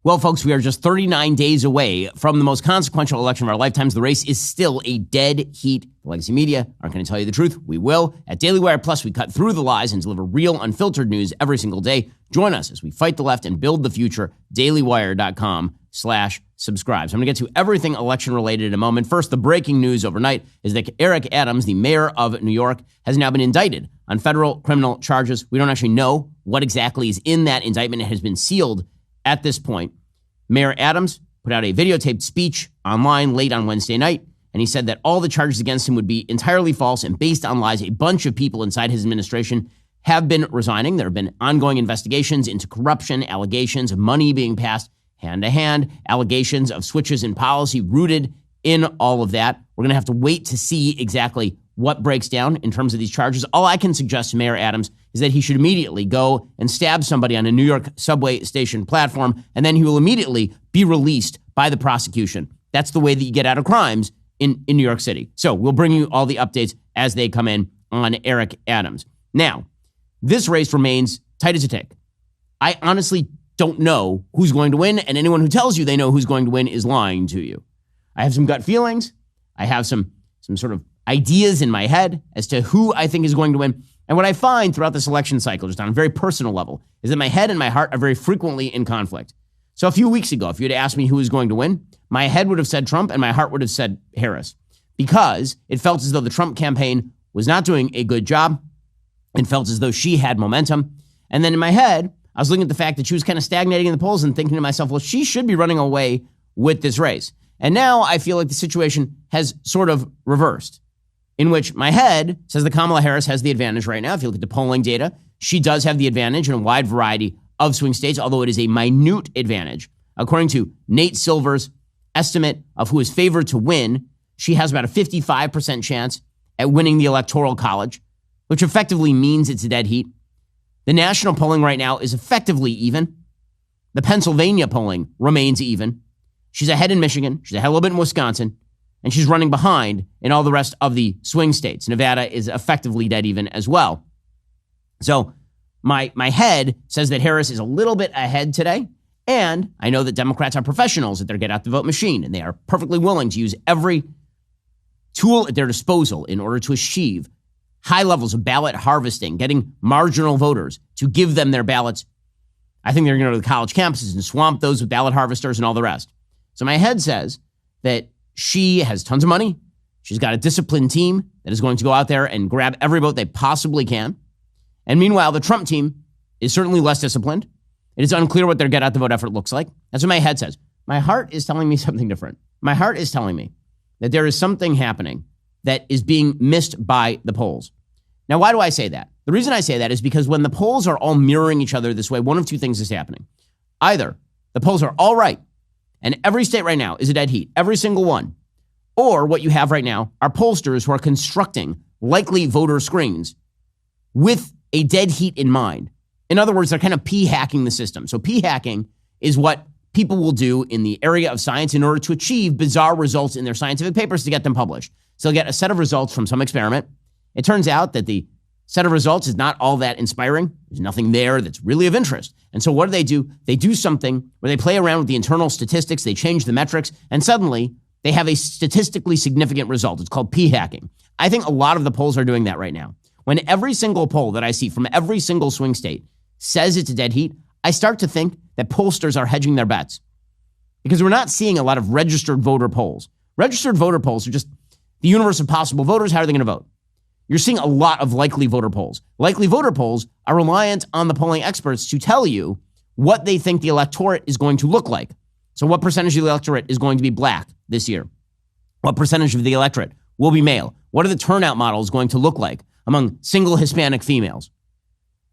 Well, folks, we are just 39 days away from the most consequential election of our lifetimes. The race is still a dead heat. The legacy media aren't going to tell you the truth. We will. At Daily Wire Plus, we cut through the lies and deliver real, unfiltered news every single day. Join us as we fight the left and build the future. dailywire.com/subscribe. So I'm going to get to everything election-related in a moment. First, the breaking news overnight is that Eric Adams, the mayor of New York, has now been indicted on federal criminal charges. We don't actually know what exactly is in that indictment. It has been sealed at this point. Mayor Adams put out a videotaped speech online late on Wednesday night, and he said that all the charges against him would be entirely false and based on lies. A bunch of people inside his administration have been resigning. There have been ongoing investigations into corruption, allegations of money being passed hand to hand, allegations of switches in policy rooted in all of that. We're going to have to wait to see exactly what breaks down in terms of these charges. All I can suggest to Mayor Adams is that he should immediately go and stab somebody on a New York subway station platform, and then he will immediately be released by the prosecution. That's the way that you get out of crimes in New York City. So we'll bring you all the updates as they come in on Eric Adams. Now, this race remains tight as a tick. I honestly don't know who's going to win, and anyone who tells you they know who's going to win is lying to you. I have some gut feelings. I have some sort of ideas in my head as to who I think is going to win. And what I find throughout this election cycle, just on a very personal level, is that my head and my heart are very frequently in conflict. So a few weeks ago, if you had asked me who was going to win, my head would have said Trump and my heart would have said Harris, because it felt as though the Trump campaign was not doing a good job. It felt as though she had momentum. And then in my head, I was looking at the fact that she was kind of stagnating in the polls and thinking to myself, well, she should be running away with this race. And now I feel like the situation has sort of reversed, in which my head says that Kamala Harris has the advantage right now. If you look at the polling data, she does have the advantage in a wide variety of swing states, although it is a minute advantage. According to Nate Silver's estimate of who is favored to win, she has about a 55% chance at winning the Electoral College, which effectively means it's a dead heat. The national polling right now is effectively even. The Pennsylvania polling remains even. She's ahead in Michigan. She's ahead a little bit in Wisconsin. And she's running behind in all the rest of the swing states. Nevada is effectively dead even as well. So my head says that Harris is a little bit ahead today. And I know that Democrats are professionals at their get out the vote machine, and they are perfectly willing to use every tool at their disposal in order to achieve high levels of ballot harvesting, getting marginal voters to give them their ballots. I think they're going to go to the college campuses and swamp those with ballot harvesters and all the rest. So my head says that she has tons of money. She's got a disciplined team that is going to go out there and grab every vote they possibly can. And meanwhile, the Trump team is certainly less disciplined. It is unclear what their get out the vote effort looks like. That's what my head says. My heart is telling me something different. My heart is telling me that there is something happening that is being missed by the polls. Now, why do I say that? The reason I say that is because when the polls are all mirroring each other this way, one of two things is happening. Either the polls are all right, and every state right now is a dead heat, every single one. Or what you have right now are pollsters who are constructing likely voter screens with a dead heat in mind. In other words, they're kind of p-hacking the system. So p-hacking is what people will do in the area of science in order to achieve bizarre results in their scientific papers to get them published. So they'll get a set of results from some experiment. It turns out that the set of results is not all that inspiring. There's nothing there that's really of interest. And so what do? They do something where they play around with the internal statistics, they change the metrics, and suddenly they have a statistically significant result. It's called p-hacking. I think a lot of the polls are doing that right now. When every single poll that I see from every single swing state says it's a dead heat, I start to think that pollsters are hedging their bets, because we're not seeing a lot of registered voter polls. Registered voter polls are just the universe of possible voters. How are they going to vote? You're seeing a lot of likely voter polls. Likely voter polls are reliant on the polling experts to tell you what they think the electorate is going to look like. So what percentage of the electorate is going to be black this year? What percentage of the electorate will be male? What are the turnout models going to look like among single Hispanic females?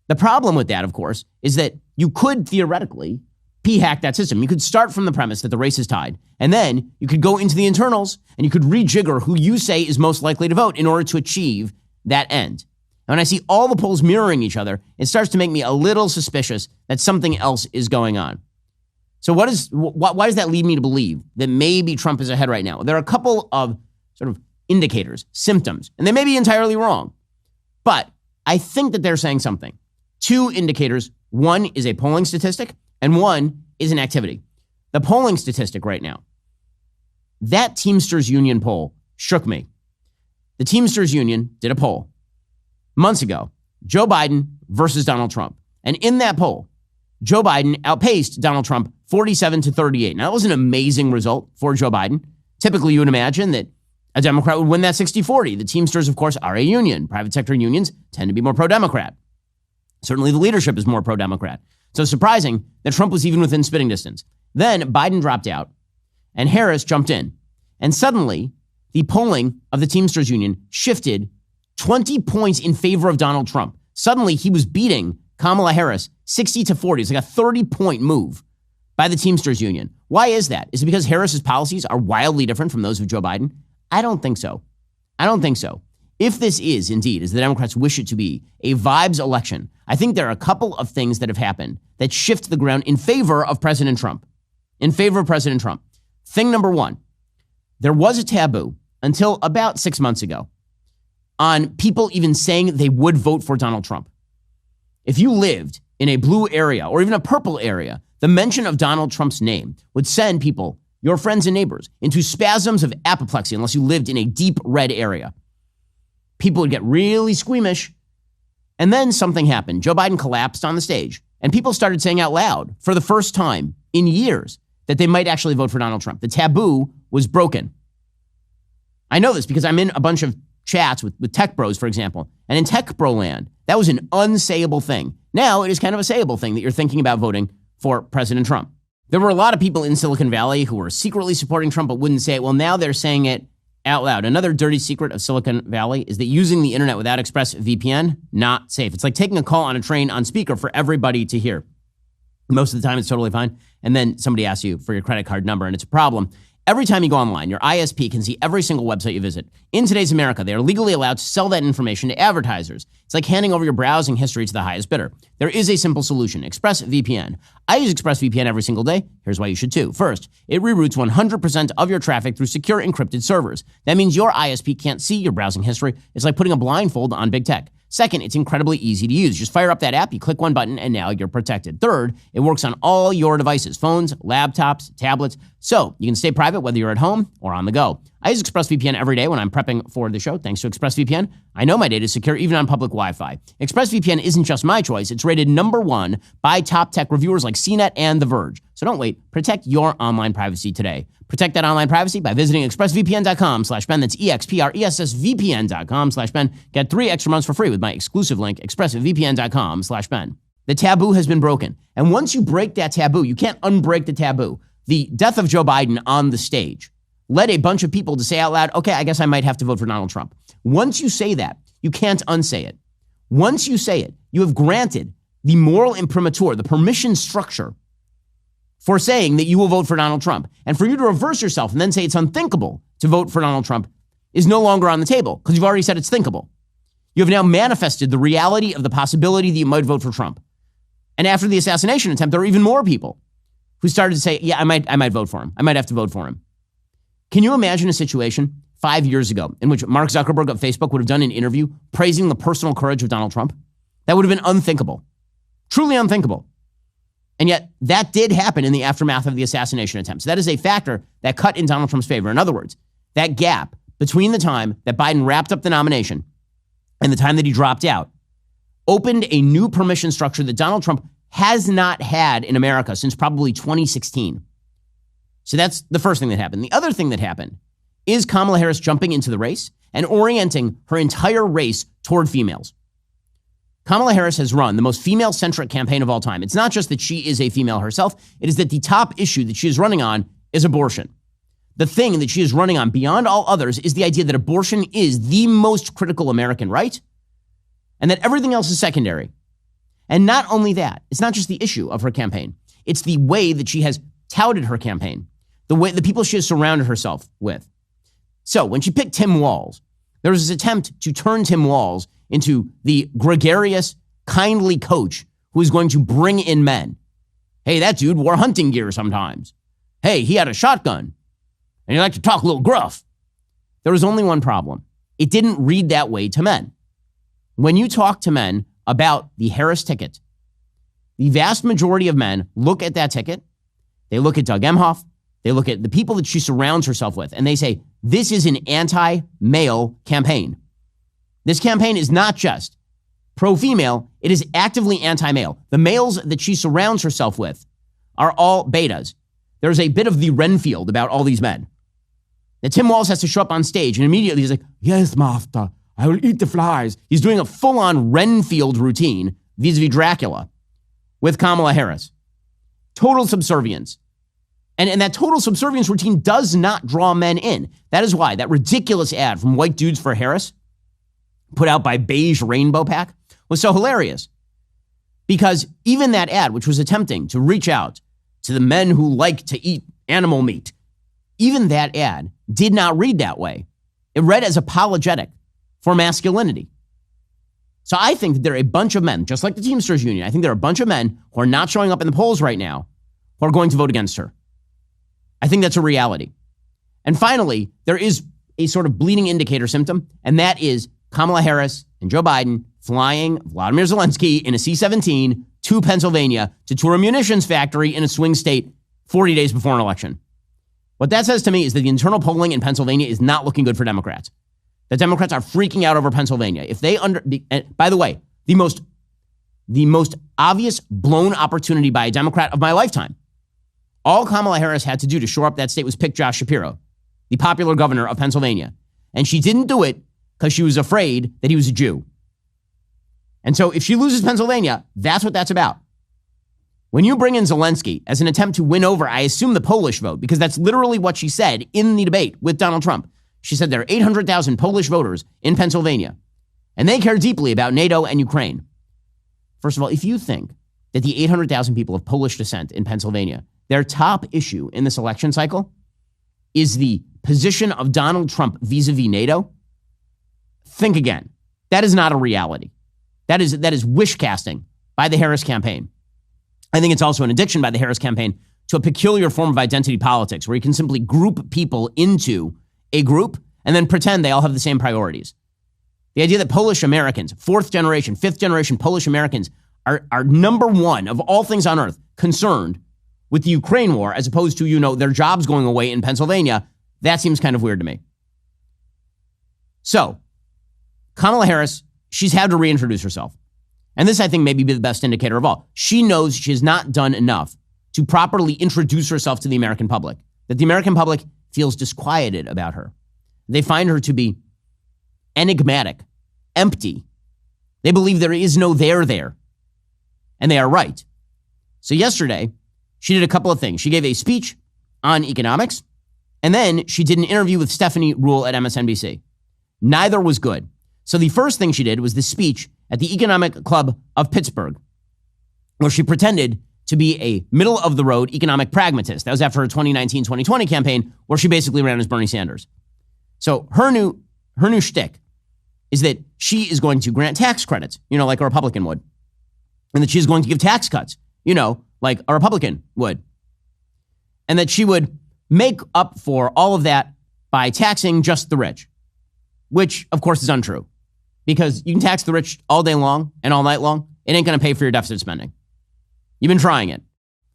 The problem with that, of course, is that you could theoretically p-hack that system. You could start from the premise that the race is tied, and then you could go into the internals and you could rejigger who you say is most likely to vote in order to achieve that end. And when I see all the polls mirroring each other, it starts to make me a little suspicious that something else is going on. So why does that lead me to believe that maybe Trump is ahead right now? There are a couple of sort of indicators, symptoms, and they may be entirely wrong, but I think that they're saying something. Two indicators. One is a polling statistic, and one is an activity. the polling statistic right now, that Teamsters Union poll shook me. The Teamsters Union did a poll months ago, Joe Biden versus Donald Trump. And in that poll, Joe Biden outpaced Donald Trump 47-38. Now, that was an amazing result for Joe Biden. Typically, you would imagine that a Democrat would win that 60-40. The Teamsters, of course, are a union. Private sector unions tend to be more pro-Democrat. Certainly, the leadership is more pro-Democrat. So surprising that Trump was even within spitting distance. Then Biden dropped out and Harris jumped in. And suddenly, the polling of the Teamsters Union shifted 20 points in favor of Donald Trump. Suddenly, he was beating Kamala Harris 60-40. It's like a 30-point move by the Teamsters Union. Why is that? Is it because Harris's policies are wildly different from those of Joe Biden? I don't think so. I don't think so. If this is indeed, as the Democrats wish it to be, a vibes election, I think there are a couple of things that have happened that shift the ground in favor of President Trump. In favor of President Trump. Thing number one, there was a taboo until about 6 months ago on people even saying they would vote for Donald Trump. If you lived in a blue area or even a purple area, the mention of Donald Trump's name would send people, your friends and neighbors, into spasms of apoplexy unless you lived in a deep red area. People would get really squeamish. And then something happened. Joe Biden collapsed on the stage, and people started saying out loud for the first time in years that they might actually vote for Donald Trump. The taboo was broken. I know this because I'm in a bunch of chats with tech bros, for example. And in tech bro land, that was an unsayable thing. Now it is kind of a sayable thing that you're thinking about voting for President Trump. There were a lot of people in Silicon Valley who were secretly supporting Trump but wouldn't say it. Well, now they're saying it out loud. Another dirty secret of Silicon Valley is that using the internet without ExpressVPN, not safe. It's like taking a call on a train on speaker for everybody to hear. Most of the time, it's totally fine. And then somebody asks you for your credit card number, and it's a problem. Every time you go online, your ISP can see every single website you visit. In today's America, they are legally allowed to sell that information to advertisers. It's like handing over your browsing history to the highest bidder. There is a simple solution, ExpressVPN. I use ExpressVPN every single day. Here's why you should too. First, it reroutes 100% of your traffic through secure encrypted servers. That means your ISP can't see your browsing history. It's like putting a blindfold on big tech. Second, it's incredibly easy to use. Just fire up that app, you click one button, and now you're protected. Third, it works on all your devices, phones, laptops, tablets, so you can stay private whether you're at home or on the go. I use ExpressVPN every day when I'm prepping for the show. Thanks to ExpressVPN, I know my data is secure even on public Wi-Fi. ExpressVPN isn't just my choice. It's rated #1 by top tech reviewers like CNET and The Verge. So don't wait. Protect your online privacy today. Protect that online privacy by visiting expressvpn.com/Ben. That's expressvpn.com/Ben. Get 3 extra months for free with my exclusive link, expressvpn.com/Ben. The taboo has been broken. And once you break that taboo, you can't unbreak the taboo. The death of Joe Biden on the stage led a bunch of people to say out loud, okay, I guess I might have to vote for Donald Trump. Once you say that, you can't unsay it. Once you say it, you have granted the moral imprimatur, the permission structure for saying that you will vote for Donald Trump. And for you to reverse yourself and then say it's unthinkable to vote for Donald Trump is no longer on the table because you've already said it's thinkable. You have now manifested the reality of the possibility that you might vote for Trump. And after the assassination attempt, there were even more people who started to say, yeah, I might vote for him. I might have to vote for him. Can you imagine a situation 5 years ago in which Mark Zuckerberg of Facebook would have done an interview praising the personal courage of Donald Trump? That would have been unthinkable. Truly unthinkable. And yet that did happen in the aftermath of the assassination attempts. That is a factor that cut in Donald Trump's favor. In other words, that gap between the time that Biden wrapped up the nomination and the time that he dropped out opened a new permission structure that Donald Trump has not had in America since probably 2016. So that's the first thing that happened. The other thing that happened is Kamala Harris jumping into the race and orienting her entire race toward females. Kamala Harris has run the most female-centric campaign of all time. It's not just that she is a female herself. It is that the top issue that she is running on is abortion. The thing that she is running on beyond all others is the idea that abortion is the most critical American right and that everything else is secondary. And not only that, it's not just the issue of her campaign. It's the way that she has touted her campaign, the people she has surrounded herself with. So when she picked Tim Walz, there was this attempt to turn Tim Walz into the gregarious, kindly coach who is going to bring in men. Hey, that dude wore hunting gear sometimes. Hey, he had a shotgun. And he liked to talk a little gruff. There was only one problem. It didn't read that way to men. When you talk to men about the Harris ticket, the vast majority of men look at that ticket They look at Doug Emhoff. They look at the people that she surrounds herself with, and they say, this is an anti-male campaign. This campaign is not just pro-female, it is actively anti-male. The males that she surrounds herself with are all betas. There's a bit of the Renfield about all these men. That Tim Walz has to show up on stage, and immediately he's like, yes, master, I will eat the flies. He's doing a full-on Renfield routine vis-a-vis Dracula with Kamala Harris. Total subservience. And that total subservience routine does not draw men in. That is why that ridiculous ad from White Dudes for Harris, put out by Beige Rainbow Pack, was so hilarious. Because even that ad, which was attempting to reach out to the men who like to eat animal meat, even that ad did not read that way. It read as apologetic for masculinity. So I think that there are a bunch of men, just like the Teamsters Union, I think there are a bunch of men who are not showing up in the polls right now who are going to vote against her. I think that's a reality. And finally, there is a sort of bleeding indicator symptom, and that is Kamala Harris and Joe Biden flying Vladimir Zelensky in a C-17 to Pennsylvania to tour a munitions factory in a swing state 40 days before an election. What that says to me is that the internal polling in Pennsylvania is not looking good for Democrats. The Democrats are freaking out over Pennsylvania. If they by the way, the most obvious blown opportunity by a Democrat of my lifetime. All Kamala Harris had to do to shore up that state was pick Josh Shapiro, the popular governor of Pennsylvania. And she didn't do it because she was afraid that he was a Jew. And so if she loses Pennsylvania, that's what that's about. When you bring in Zelensky as an attempt to win over, I assume, the Polish vote, because that's literally what she said in the debate with Donald Trump. She said there are 800,000 Polish voters in Pennsylvania, and they care deeply about NATO and Ukraine. First of all, if you think that the 800,000 people of Polish descent in Pennsylvania, their top issue in this election cycle is the position of Donald Trump vis-a-vis NATO, think again. That is not a reality. That is wish casting by the Harris campaign. I think it's also an addiction by the Harris campaign to a peculiar form of identity politics where you can simply group people into a group and then pretend they all have the same priorities. The idea that Polish Americans, fourth generation, fifth generation Polish Americans are number one of all things on earth concerned with the Ukraine war as opposed to, their jobs going away in Pennsylvania, that seems kind of weird to me. So, Kamala Harris, she's had to reintroduce herself. And this, I think, may be the best indicator of all. She knows she has not done enough to properly introduce herself to the American public, that the American public feels disquieted about her. They find her to be enigmatic, empty. They believe there is no there. And they are right. So yesterday, she did a couple of things. She gave a speech on economics, and then she did an interview with Stephanie Ruhle at MSNBC. Neither was good. So the first thing she did was this speech at the Economic Club of Pittsburgh, where she pretended to be a middle-of-the-road economic pragmatist. That was after her 2019-2020 campaign, where she basically ran as Bernie Sanders. So her new shtick is that she is going to grant tax credits, like a Republican would, and that she's going to give tax cuts, like a Republican would, and that she would make up for all of that by taxing just the rich, which, of course, is untrue, because you can tax the rich all day long and all night long. It ain't going to pay for your deficit spending. You've been trying it.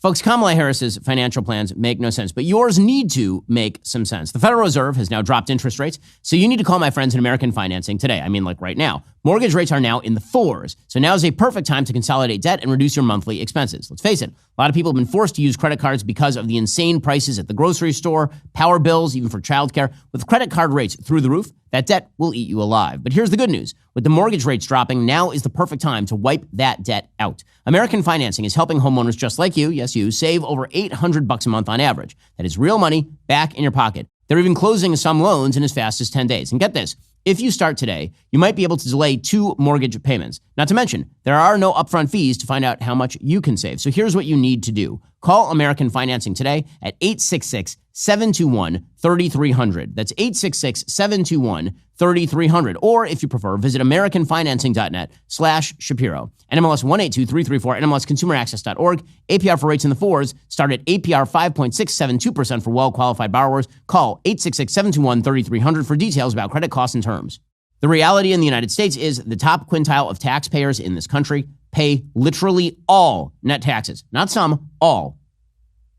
Folks, Kamala Harris's financial plans make no sense, but yours need to make some sense. The Federal Reserve has now dropped interest rates, so you need to call my friends in American Financing today. I mean, like right now. Mortgage rates are now in the 4s, so now is a perfect time to consolidate debt and reduce your monthly expenses. Let's face it, a lot of people have been forced to use credit cards because of the insane prices at the grocery store, power bills, even for childcare. With credit card rates through the roof, that debt will eat you alive. But here's the good news. With the mortgage rates dropping, now is the perfect time to wipe that debt out. American Financing is helping homeowners just like you, yes you, save over $800 a month on average. That is real money back in your pocket. They're even closing some loans in as fast as 10 days. And get this, if you start today, you might be able to delay 2 mortgage payments. Not to mention, there are no upfront fees to find out how much you can save. So here's what you need to do. Call American Financing today at 866-721-3300. That's 866-721-3300. Or if you prefer, visit americanfinancing.net/Shapiro. NMLS 182334, NMLSconsumeraccess.org. APR for rates in the 4s start at APR 5.672% for well-qualified borrowers. Call 866-721-3300 for details about credit costs and terms. The reality in the United States is the top quintile of taxpayers in this country pay literally all net taxes. Not some, all.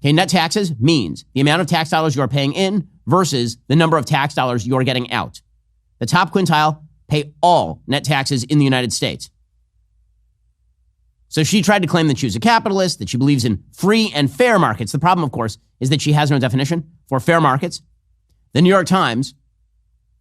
Okay, net taxes means the amount of tax dollars you are paying in versus the number of tax dollars you are getting out. The top quintile pay all net taxes in the United States. So she tried to claim that she was a capitalist, that she believes in free and fair markets. The problem, of course, is that she has no definition for fair markets. The New York Times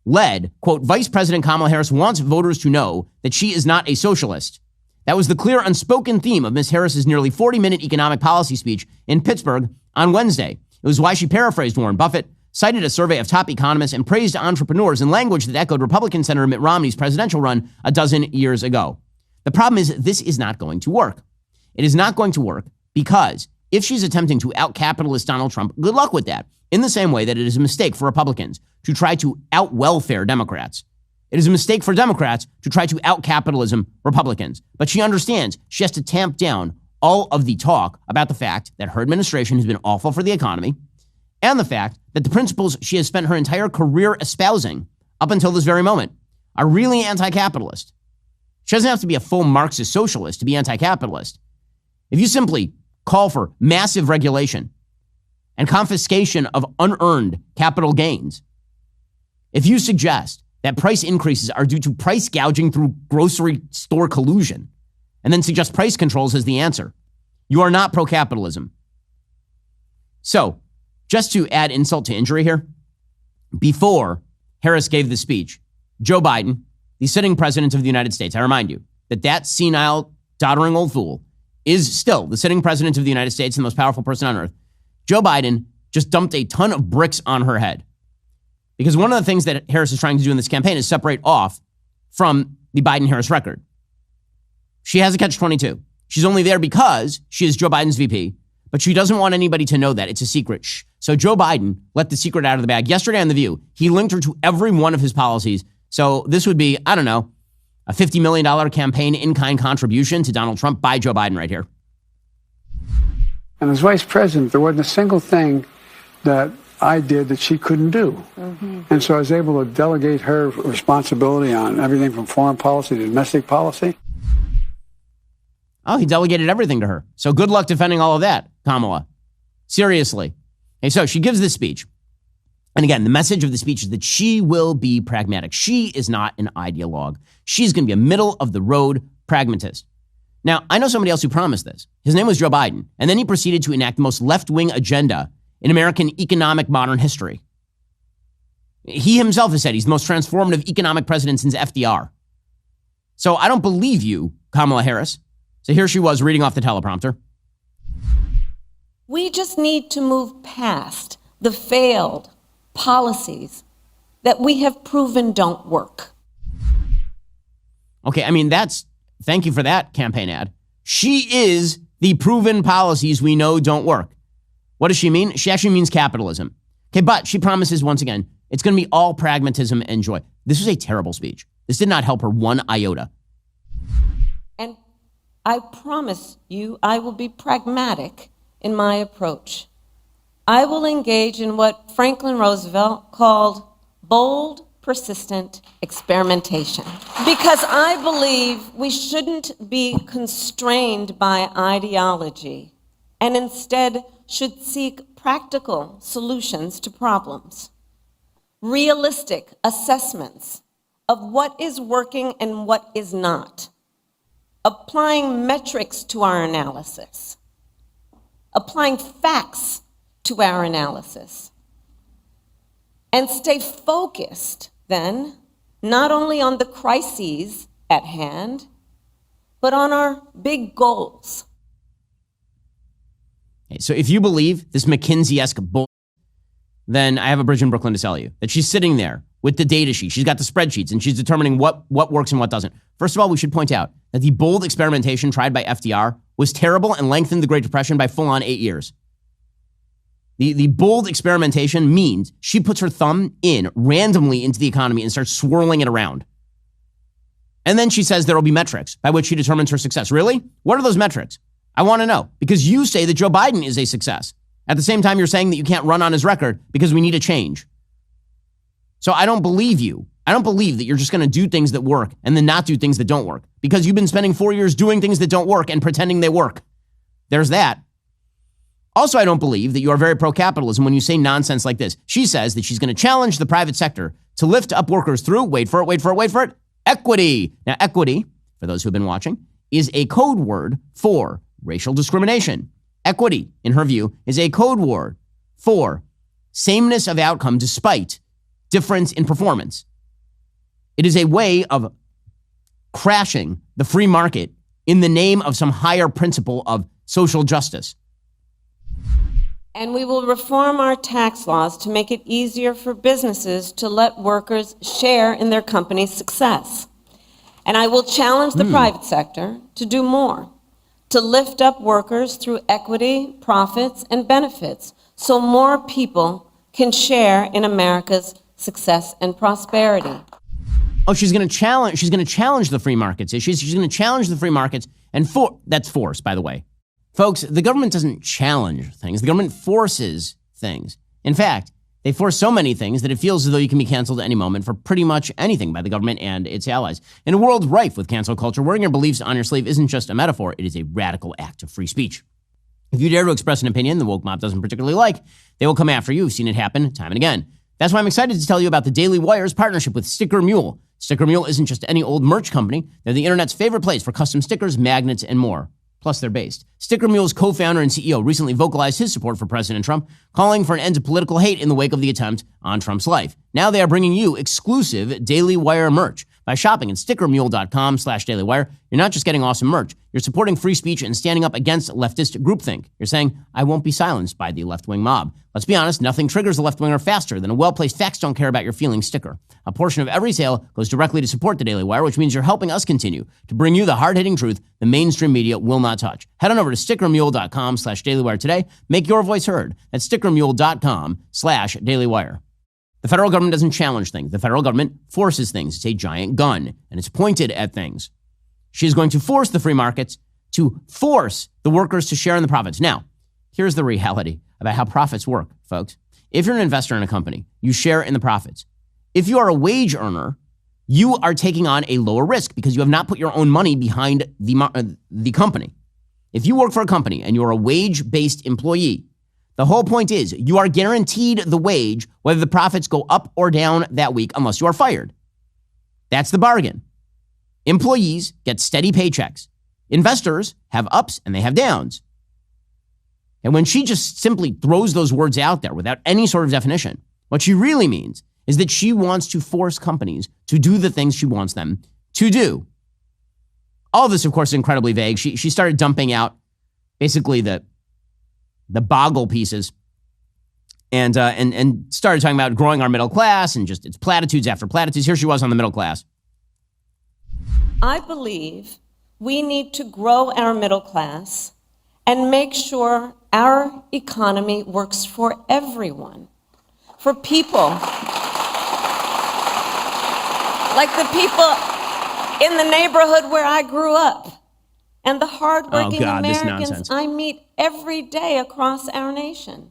led, quote, Vice President Kamala Harris wants voters to know that she is not a socialist. That was the clear unspoken theme of Ms. Harris's nearly 40-minute economic policy speech in Pittsburgh on Wednesday. It was why she paraphrased Warren Buffett, cited a survey of top economists, and praised entrepreneurs in language that echoed Republican Senator Mitt Romney's presidential run a dozen years ago. The problem is this is not going to work. It is not going to work because if she's attempting to out-capitalist Donald Trump, good luck with that. In the same way that it is a mistake for Republicans to try to out-welfare Democrats. It is a mistake for Democrats to try to out-capitalism Republicans. But she understands she has to tamp down all of the talk about the fact that her administration has been awful for the economy and the fact that the principles she has spent her entire career espousing up until this very moment are really anti-capitalist. She doesn't have to be a full Marxist socialist to be anti-capitalist. If you simply call for massive regulation and confiscation of unearned capital gains, if you suggest that price increases are due to price gouging through grocery store collusion, and then suggest price controls as the answer, you are not pro-capitalism. So, just to add insult to injury here, before Harris gave the speech, Joe Biden, the sitting president of the United States, I remind you that senile, doddering old fool is still the sitting president of the United States and the most powerful person on earth. Joe Biden just dumped a ton of bricks on her head. Because one of the things that Harris is trying to do in this campaign is separate off from the Biden-Harris record. She has a catch-22. She's only there because she is Joe Biden's VP, but she doesn't want anybody to know that. It's a secret. Shh. So Joe Biden let the secret out of the bag. Yesterday on The View, he linked her to every one of his policies. So this would be, I don't know, a $50 million campaign in-kind contribution to Donald Trump by Joe Biden right here. And as vice president, there wasn't a single thing that I did that she couldn't do. Mm-hmm. And so I was able to delegate her responsibility on everything from foreign policy to domestic policy. Oh, he delegated everything to her. So good luck defending all of that, Kamala. Seriously. Okay, so she gives this speech. And again, the message of the speech is that she will be pragmatic. She is not an ideologue. She's going to be a middle-of-the-road pragmatist. Now, I know somebody else who promised this. His name was Joe Biden. And then he proceeded to enact the most left-wing agenda in American economic modern history. He himself has said he's the most transformative economic president since FDR. So I don't believe you, Kamala Harris. So here she was reading off the teleprompter. We just need to move past the failed policies that we have proven don't work. Okay, I mean, thank you for that campaign ad. She is the proven policies we know don't work. What does she mean? She actually means capitalism. Okay, but she promises once again, it's going to be all pragmatism and joy. This was a terrible speech. This did not help her one iota. And I promise you, I will be pragmatic in my approach. I will engage in what Franklin Roosevelt called bold, persistent experimentation. Because I believe we shouldn't be constrained by ideology and instead should seek practical solutions to problems, realistic assessments of what is working and what is not, applying metrics to our analysis, applying facts to our analysis, and stay focused then not only on the crises at hand, but on our big goals. So if you believe this McKinsey-esque bull, then I have a bridge in Brooklyn to sell you. That she's sitting there with the data sheet. She's got the spreadsheets, and she's determining what works and what doesn't. First of all, we should point out that the bold experimentation tried by FDR was terrible and lengthened the Great Depression by full-on 8 years. The bold experimentation means she puts her thumb in randomly into the economy and starts swirling it around. And then she says there will be metrics by which she determines her success. Really? What are those metrics? I want to know, because you say that Joe Biden is a success. At the same time, you're saying that you can't run on his record because we need a change. So I don't believe you. I don't believe that you're just going to do things that work and then not do things that don't work, because you've been spending 4 years doing things that don't work and pretending they work. There's that. Also, I don't believe that you are very pro-capitalism when you say nonsense like this. She says that she's going to challenge the private sector to lift up workers through, wait for it, equity. Now, equity, for those who have been watching, is a code word for racial discrimination. Equity, in her view, is a code word for sameness of outcome despite difference in performance. It is a way of crashing the free market in the name of some higher principle of social justice. And we will reform our tax laws to make it easier for businesses to let workers share in their company's success. And I will challenge the private sector to do more, to lift up workers through equity, profits, and benefits, so more people can share in America's success and prosperity. Oh, she's going to challenge the free markets. She's going to challenge the free markets, and that's force, by the way. Folks, the government doesn't challenge things. The government forces things. In fact, they force so many things that it feels as though you can be canceled at any moment for pretty much anything by the government and its allies. In a world rife with cancel culture, wearing your beliefs on your sleeve isn't just a metaphor, it is a radical act of free speech. If you dare to express an opinion the woke mob doesn't particularly like, they will come after you. We've seen it happen time and again. That's why I'm excited to tell you about the Daily Wire's partnership with Sticker Mule. Sticker Mule isn't just any old merch company. They're the internet's favorite place for custom stickers, magnets, and more. Plus, they're based. Sticker Mule's co-founder and CEO recently vocalized his support for President Trump, calling for an end to political hate in the wake of the attempt on Trump's life. Now they are bringing you exclusive Daily Wire merch. By shopping at stickermule.com/dailywire, you're not just getting awesome merch, you're supporting free speech and standing up against leftist groupthink. You're saying, I won't be silenced by the left-wing mob. Let's be honest, nothing triggers a left-winger faster than a well-placed facts don't care about your feelings sticker. A portion of every sale goes directly to support the Daily Wire, which means you're helping us continue to bring you the hard-hitting truth the mainstream media will not touch. Head on over to stickermule.com/dailywire today. Make your voice heard. That's stickermule.com/dailywire. The federal government doesn't challenge things. The federal government forces things. It's a giant gun, and it's pointed at things. She is going to force the free markets to force the workers to share in the profits. Now, here's the reality about how profits work, folks. If you're an investor in a company, you share in the profits. If you are a wage earner, you are taking on a lower risk because you have not put your own money behind the company. If you work for a company and you're a wage-based employee, the whole point is you are guaranteed the wage whether the profits go up or down that week unless you are fired. That's the bargain. Employees get steady paychecks. Investors have ups and they have downs. And when she just simply throws those words out there without any sort of definition, what she really means is that she wants to force companies to do the things she wants them to do. All of this, of course, is incredibly vague. She started dumping out basically the boggle pieces and started talking about growing our middle class and just it's platitudes after platitudes. Here she was on the middle class. I believe we need to grow our middle class and make sure our economy works for everyone, for people like the people in the neighborhood where I grew up and the hardworking Americans I meet every day across our nation.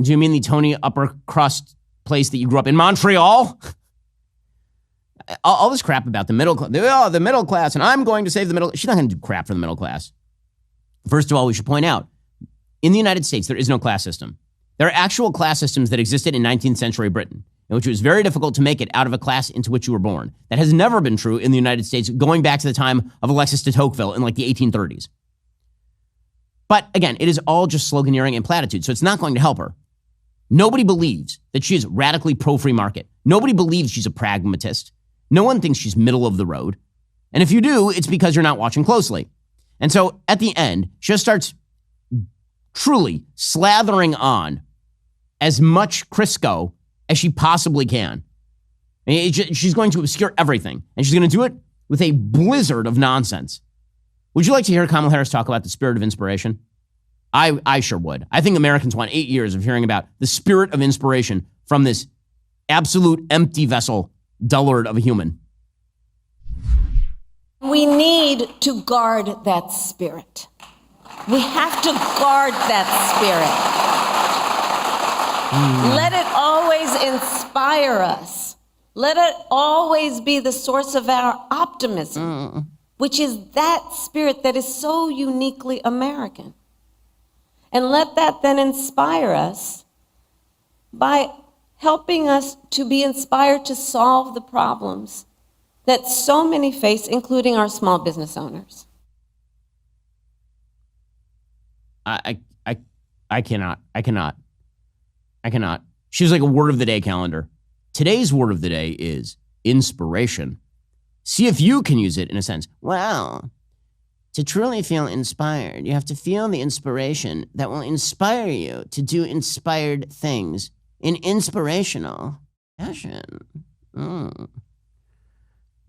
Do you mean the Tony upper crust place that you grew up in, Montreal? All this crap about the middle class. Oh, the middle class, and I'm going to save the middle. She's not going to do crap for the middle class. First of all, we should point out, in the United States, there is no class system. There are actual class systems that existed in 19th century Britain, in which it was very difficult to make it out of a class into which you were born. That has never been true in the United States, going back to the time of Alexis de Tocqueville in like the 1830s. But again, it is all just sloganeering and platitudes, so it's not going to help her. Nobody believes that she is radically pro-free market. Nobody believes she's a pragmatist. No one thinks she's middle of the road. And if you do, it's because you're not watching closely. And so at the end, she just starts truly slathering on as much Crisco as she possibly can. I mean, she's going to obscure everything, and she's going to do it with a blizzard of nonsense. Would you like to hear Kamala Harris talk about the spirit of inspiration? I sure would. I think Americans want 8 years of hearing about the spirit of inspiration from this absolute empty vessel dullard of a human. We need to guard that spirit. We have to guard that spirit. Let it always inspire us. Let it always be the source of our optimism, which is that spirit that is so uniquely American. And let that then inspire us by helping us to be inspired to solve the problems that so many face, including our small business owners. I cannot. She was like a word of the day calendar. Today's word of the day is inspiration. See if you can use it in a sense. Well, to truly feel inspired, you have to feel the inspiration that will inspire you to do inspired things in inspirational fashion.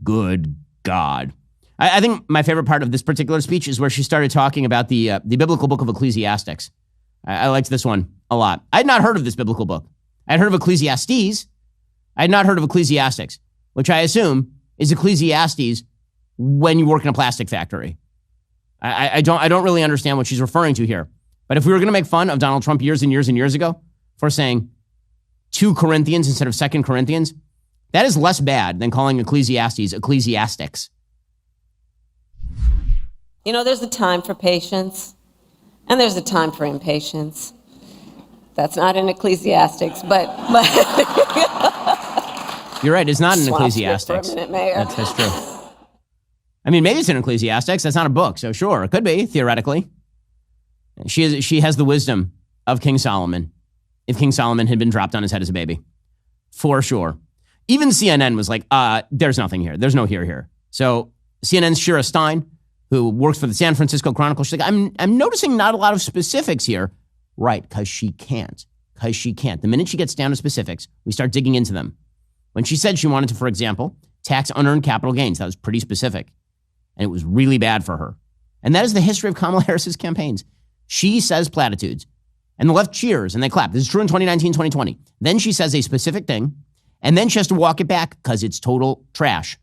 Good God. I think my favorite part of this particular speech is where she started talking about the biblical book of Ecclesiastics. I liked this one a lot. I had not heard of this biblical book. I had heard of Ecclesiastes. I had not heard of Ecclesiastics, which I assume is Ecclesiastes when you work in a plastic factory. I don't really understand what she's referring to here. But if we were going to make fun of Donald Trump years and years and years ago for saying 2 Corinthians instead of 2 Corinthians, that is less bad than calling Ecclesiastes Ecclesiastics. You know, there's a time for patience, and there's a time for impatience. That's not in Ecclesiastics, but you're right. It's not in Ecclesiastics. For a minute, Mayor. That's true. I mean, maybe it's in Ecclesiastics. That's not a book, so sure, it could be theoretically. She has the wisdom of King Solomon. If King Solomon had been dropped on his head as a baby, for sure. Even CNN was like, "There's nothing here. There's no here." So CNN's Shira Stein, who works for the San Francisco Chronicle, she's like, I'm noticing not a lot of specifics here. Right, because she can't. The minute she gets down to specifics, we start digging into them. When she said she wanted to, for example, tax unearned capital gains, that was pretty specific. And it was really bad for her. And that is the history of Kamala Harris's campaigns. She says platitudes, and the left cheers and they clap. This is true in 2019, 2020. Then she says a specific thing, and then she has to walk it back because it's total trash.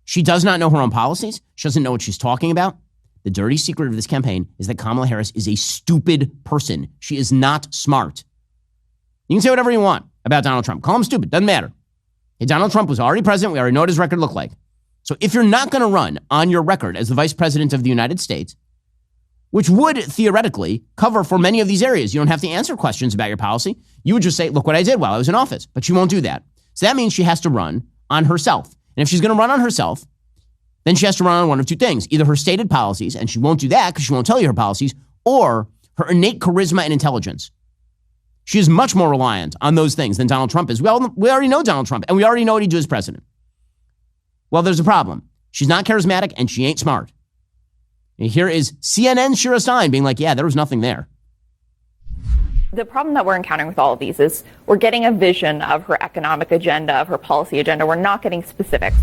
She does not know her own policies. She doesn't know what she's talking about. The dirty secret of this campaign is that Kamala Harris is a stupid person. She is not smart. You can say whatever you want about Donald Trump. Call him stupid. Doesn't matter. Hey, Donald Trump was already president. We already know what his record looked like. So if you're not going to run on your record as the vice president of the United States, which would theoretically cover for many of these areas, you don't have to answer questions about your policy. You would just say, look what I did while I was in office. But she won't do that. So that means she has to run on herself. And if she's going to run on herself, then she has to run on one of two things. Either her stated policies, and she won't do that because she won't tell you her policies, or her innate charisma and intelligence. She is much more reliant on those things than Donald Trump is. We already know Donald Trump, and we already know what he'd do as president. Well, there's a problem. She's not charismatic, and she ain't smart. And here is CNN's Shira Stein being like, yeah, there was nothing there. The problem that we're encountering with all of these is we're getting a vision of her economic agenda, of her policy agenda. We're not getting specifics.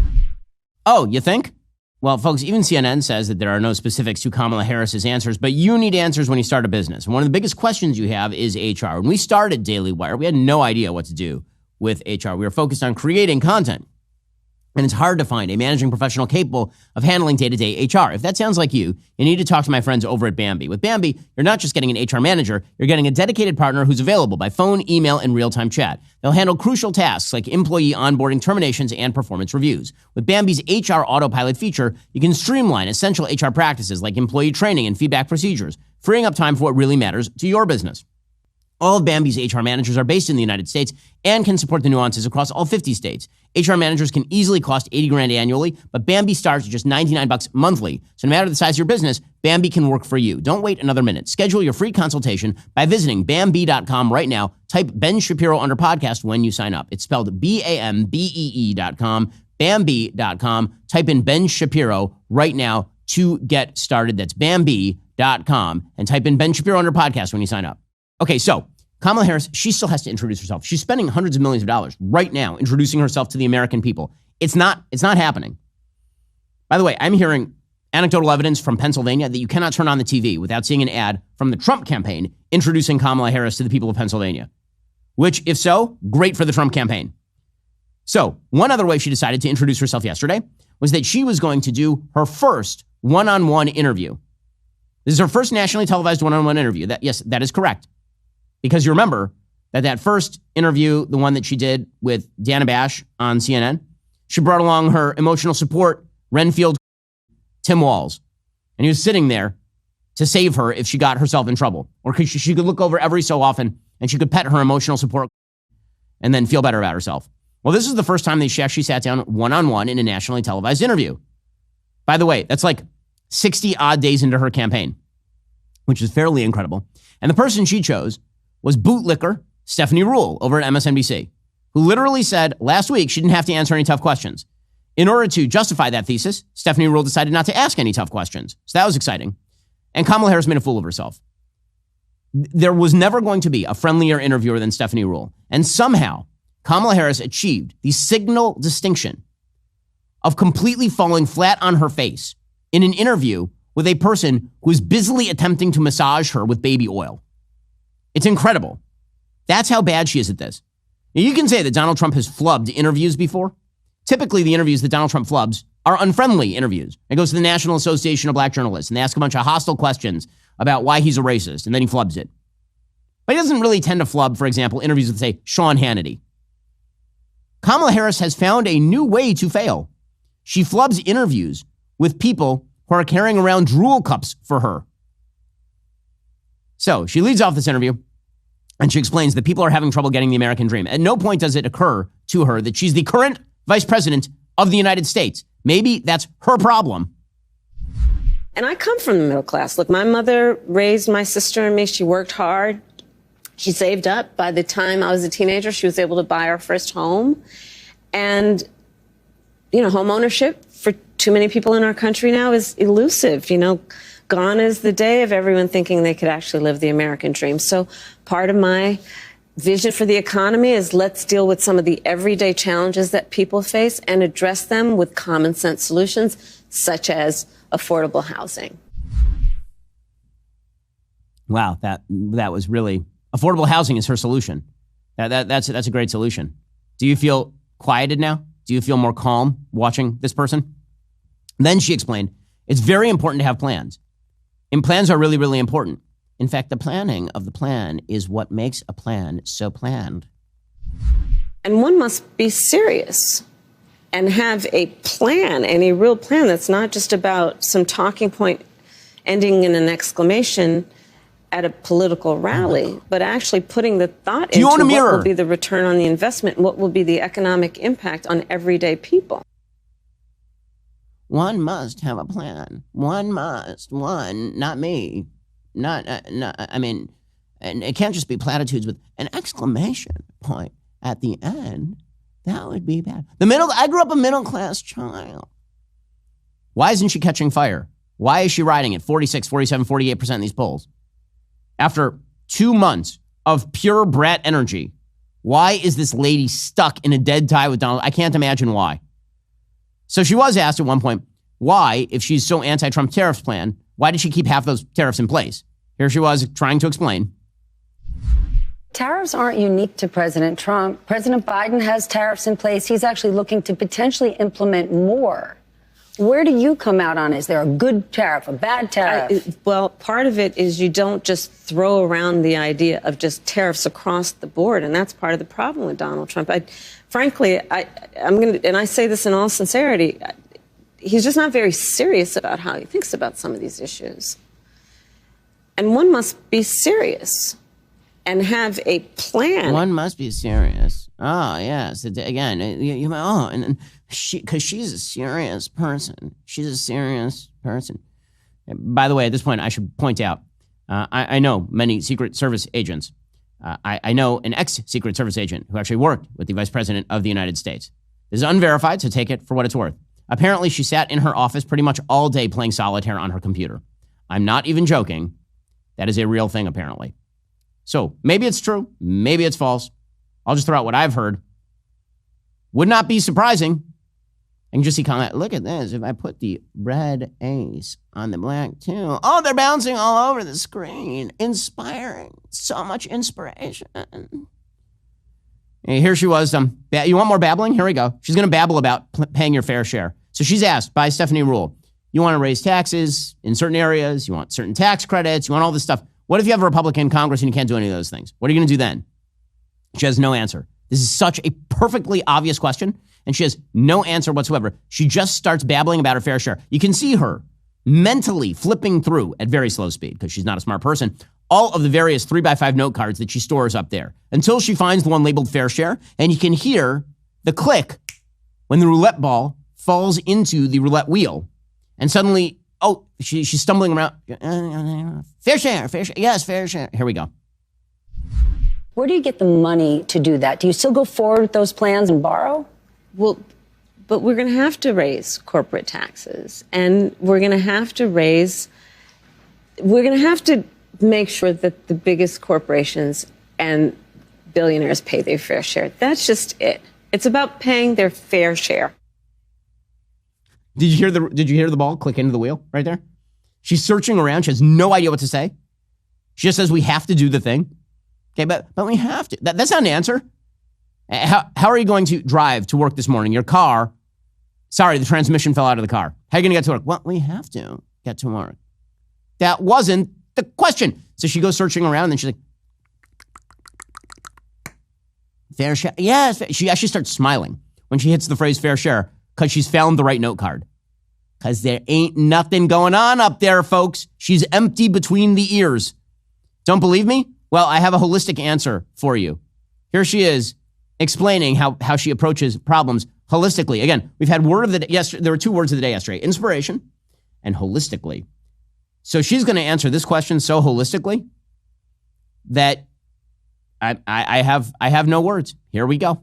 Oh, you think? Well, folks, even CNN says that there are no specifics to Kamala Harris's answers, but you need answers when you start a business. And one of the biggest questions you have is HR. When we started Daily Wire, we had no idea what to do with HR. We were focused on creating content. And it's hard to find a managing professional capable of handling day-to-day HR. If that sounds like you need to talk to my friends over at Bambee. With Bambee, you're not just getting an HR manager, you're getting a dedicated partner who's available by phone, email, and real-time chat. They'll handle crucial tasks like employee onboarding, terminations, and performance reviews. With Bambee's HR autopilot feature, you can streamline essential HR practices like employee training and feedback procedures, freeing up time for what really matters to your business. All of Bambee's HR managers are based in the United States and can support the nuances across all 50 states. HR managers can easily cost $80,000 annually, but Bambee starts at just $99 monthly. So no matter the size of your business, Bambee can work for you. Don't wait another minute. Schedule your free consultation by visiting Bambee.com right now. Type Ben Shapiro under podcast when you sign up. It's spelled BAMBEE.com, Bambee.com. Type in Ben Shapiro right now to get started. That's Bambee.com. And type in Ben Shapiro under podcast when you sign up. Okay, so Kamala Harris, she still has to introduce herself. She's spending hundreds of millions of dollars right now introducing herself to the American people. It's not happening. By the way, I'm hearing anecdotal evidence from Pennsylvania that you cannot turn on the TV without seeing an ad from the Trump campaign introducing Kamala Harris to the people of Pennsylvania, which, if so, great for the Trump campaign. So one other way she decided to introduce herself yesterday was that she was going to do her first one-on-one interview. This is her first nationally televised one-on-one interview. Yes, that is correct. Because you remember that first interview, the one that she did with Dana Bash on CNN, she brought along her emotional support, Renfield Tim Walz. And he was sitting there to save her if she got herself in trouble. Or she could look over every so often and she could pet her emotional support and then feel better about herself. Well, this is the first time that she actually sat down one-on-one in a nationally televised interview. By the way, that's like 60 odd days into her campaign, which is fairly incredible. And the person she chose was bootlicker Stephanie Ruhle over at MSNBC, who literally said last week she didn't have to answer any tough questions. In order to justify that thesis, Stephanie Ruhle decided not to ask any tough questions. So that was exciting. And Kamala Harris made a fool of herself. There was never going to be a friendlier interviewer than Stephanie Ruhle. And somehow, Kamala Harris achieved the signal distinction of completely falling flat on her face in an interview with a person who is busily attempting to massage her with baby oil. It's incredible. That's how bad she is at this. Now, you can say that Donald Trump has flubbed interviews before. Typically, the interviews that Donald Trump flubs are unfriendly interviews. It goes to the National Association of Black Journalists, and they ask a bunch of hostile questions about why he's a racist, and then he flubs it. But he doesn't really tend to flub, for example, interviews with, say, Sean Hannity. Kamala Harris has found a new way to fail. She flubs interviews with people who are carrying around drool cups for her. So she leads off this interview, and she explains that people are having trouble getting the American dream. At no point does it occur to her that she's the current vice president of the United States. Maybe that's her problem. And I come from the middle class. Look, my mother raised my sister and me. She worked hard. She saved up. By the time I was a teenager, she was able to buy our first home. And, you know, home ownership for too many people in our country now is elusive. You know, gone is the day of everyone thinking they could actually live the American dream. So part of my vision for the economy is let's deal with some of the everyday challenges that people face and address them with common sense solutions, such as affordable housing. Wow, that was really... Affordable housing is her solution. That's a great solution. Do you feel quieted now? Do you feel more calm watching this person? Then she explained, it's very important to have plans. And plans are really, really important. In fact, the planning of the plan is what makes a plan so planned. And one must be serious and have a plan, and a real plan that's not just about some talking point ending in an exclamation at a political rally, but actually putting the thought into what will be the return on the investment, what will be the economic impact on everyday people. One must have a plan. One, not me. I mean, and it can't just be platitudes with an exclamation point at the end. That would be bad. I grew up a middle-class child. Why isn't she catching fire? Why is she riding at 46, 47, 48% in these polls? After 2 months of pure brat energy, why is this lady stuck in a dead tie with Donald? I can't imagine why. So she was asked at one point, why, if she's so anti-Trump tariffs plan, why did she keep half those tariffs in place? Here she was trying to explain. Tariffs aren't unique to President Trump. President Biden has tariffs in place. He's actually looking to potentially implement more. Where do you come out on? Is there a good tariff, a bad tariff? Well, part of it is you don't just throw around the idea of just tariffs across the board, and that's part of the problem with Donald Trump. Frankly, I'm going to, and I say this in all sincerity, he's just not very serious about how he thinks about some of these issues. And one must be serious and have a plan. One must be serious. Oh, yes. Again, because she's a serious person. She's a serious person. By the way, at this point, I should point out, I know many Secret Service agents. I know an ex-Secret Service agent who actually worked with the Vice President of the United States. This is unverified, so take it for what it's worth. Apparently, she sat in her office pretty much all day playing solitaire on her computer. I'm not even joking. That is a real thing, apparently. So maybe it's true. Maybe it's false. I'll just throw out what I've heard. Would not be surprising. I can just see comment. Look at this. If I put the red ace on the black two, oh, they're bouncing all over the screen. Inspiring. So much inspiration. And here she was. You want more babbling? Here we go. She's going to babble about paying your fair share. So she's asked by Stephanie Ruhle, you want to raise taxes in certain areas. You want certain tax credits. You want all this stuff. What if you have a Republican in Congress and you can't do any of those things? What are you going to do then? She has no answer. This is such a perfectly obvious question, and she has no answer whatsoever. She just starts babbling about her fair share. You can see her mentally flipping through at very slow speed, because she's not a smart person, all of the various 3x5 note cards that she stores up there until she finds the one labeled fair share. And you can hear the click when the roulette ball falls into the roulette wheel. And suddenly, she's stumbling around. Fair share, yes, fair share. Here we go. Where do you get the money to do that? Do you still go forward with those plans and borrow? Well, but we're going to have to raise corporate taxes, and we're going to have to make sure that the biggest corporations and billionaires pay their fair share. That's just it. It's about paying their fair share. Did you hear the ball click into the wheel right there? She's searching around. She has no idea what to say. She just says, we have to do the thing. Okay, but we have to. That's not an answer. How are you going to drive to work this morning? Your car, the transmission fell out of the car. How are you going to get to work? Well, we have to get to work. That wasn't the question. So she goes searching around, and then she's like, fair share. Yes. She actually starts smiling when she hits the phrase fair share, because she's found the right note card. Because there ain't nothing going on up there, folks. She's empty between the ears. Don't believe me? Well, I have a holistic answer for you. Here she is explaining how she approaches problems holistically. Again, we've had word of the day. Yesterday, there were 2 words of the day yesterday: inspiration and holistically. So she's going to answer this question so holistically that I have no words. Here we go.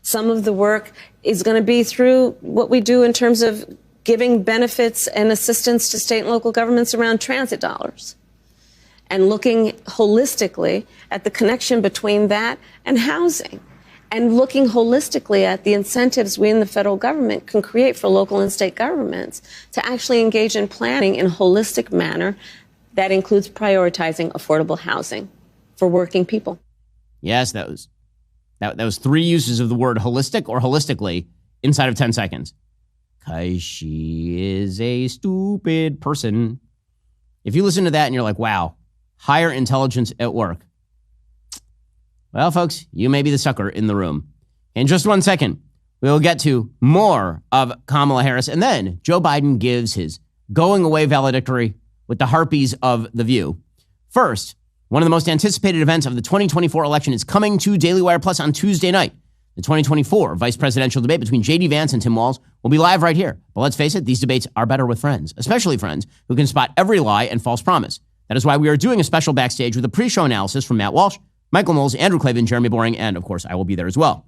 Some of the work is going to be through what we do in terms of giving benefits and assistance to state and local governments around transit dollars, and looking holistically at the connection between that and housing, and looking holistically at the incentives we in the federal government can create for local and state governments to actually engage in planning in a holistic manner that includes prioritizing affordable housing for working people. Yes, that was 3 uses of the word holistic or holistically inside of 10 seconds. 'Cause she is a stupid person. If you listen to that and you're like, wow, higher intelligence at work. Well, folks, you may be the sucker in the room. In just 1 second, we'll get to more of Kamala Harris, and then Joe Biden gives his going away valedictory with the harpies of The View. First, one of the most anticipated events of the 2024 election is coming to Daily Wire Plus on Tuesday night. The 2024 vice presidential debate between J.D. Vance and Tim Walz will be live right here. But let's face it, these debates are better with friends, especially friends who can spot every lie and false promise. That is why we are doing a special backstage with a pre-show analysis from Matt Walsh, Michael Knowles, Andrew Klavan, Jeremy Boring, and of course, I will be there as well.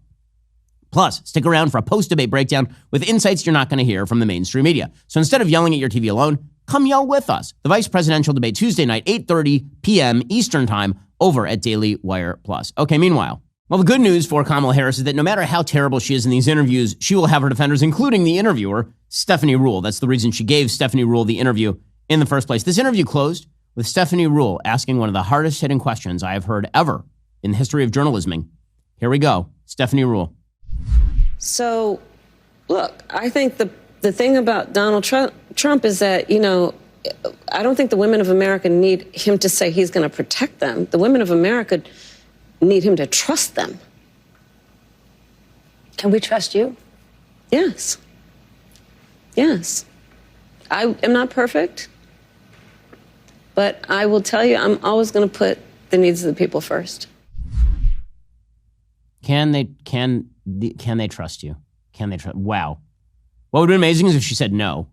Plus, stick around for a post-debate breakdown with insights you're not going to hear from the mainstream media. So instead of yelling at your TV alone, come yell with us. The vice presidential debate Tuesday night, 8:30 p.m. Eastern time over at Daily Wire Plus. Okay, meanwhile, well, the good news for Kamala Harris is that no matter how terrible she is in these interviews, she will have her defenders, including the interviewer, Stephanie Ruhle. That's the reason she gave Stephanie Ruhle the interview in the first place. This interview closed with Stephanie Ruhle asking one of the hardest hitting questions I have heard ever in the history of journalism. Here we go. Stephanie Ruhle. So, look, I think the thing about Donald Trump is that, I don't think the women of America need him to say he's going to protect them. The women of America need him to trust them. Can we trust you? Yes. Yes. I am not perfect, but I will tell you, I'm always going to put the needs of the people first. Can they trust you? Can they trust? Wow. What would be amazing is if she said no.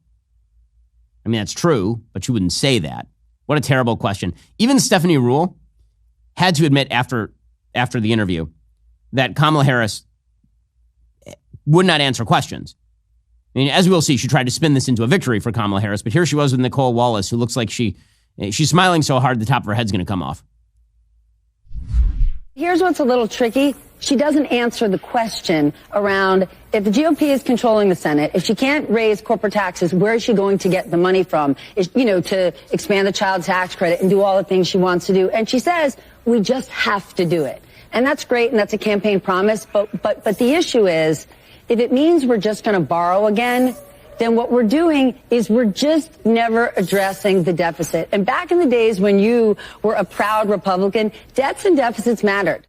I mean, that's true, but you wouldn't say that. What a terrible question. Even Stephanie Ruhle had to admit after the interview that Kamala Harris would not answer questions. I mean, as we'll see, she tried to spin this into a victory for Kamala Harris, but here she was with Nicole Wallace, who looks like she's smiling so hard the top of her head's going to come off. Here's what's a little tricky. She doesn't answer the question around if the GOP is controlling the Senate, if she can't raise corporate taxes, where is she going to get the money from? To expand the child tax credit and do all the things she wants to do. And she says, we just have to do it. And that's great, and that's a campaign promise. But the issue is, if it means we're just going to borrow again, then what we're doing is we're just never addressing the deficit. And back in the days when you were a proud Republican, debts and deficits mattered.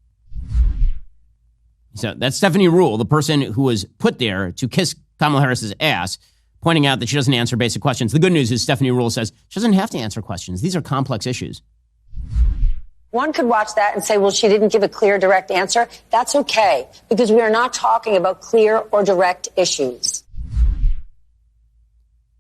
So that's Stephanie Ruhle, the person who was put there to kiss Kamala Harris's ass, pointing out that she doesn't answer basic questions. The good news is Stephanie Ruhle says she doesn't have to answer questions. These are complex issues. One could watch that and say, well, she didn't give a clear, direct answer. That's okay, because we are not talking about clear or direct issues.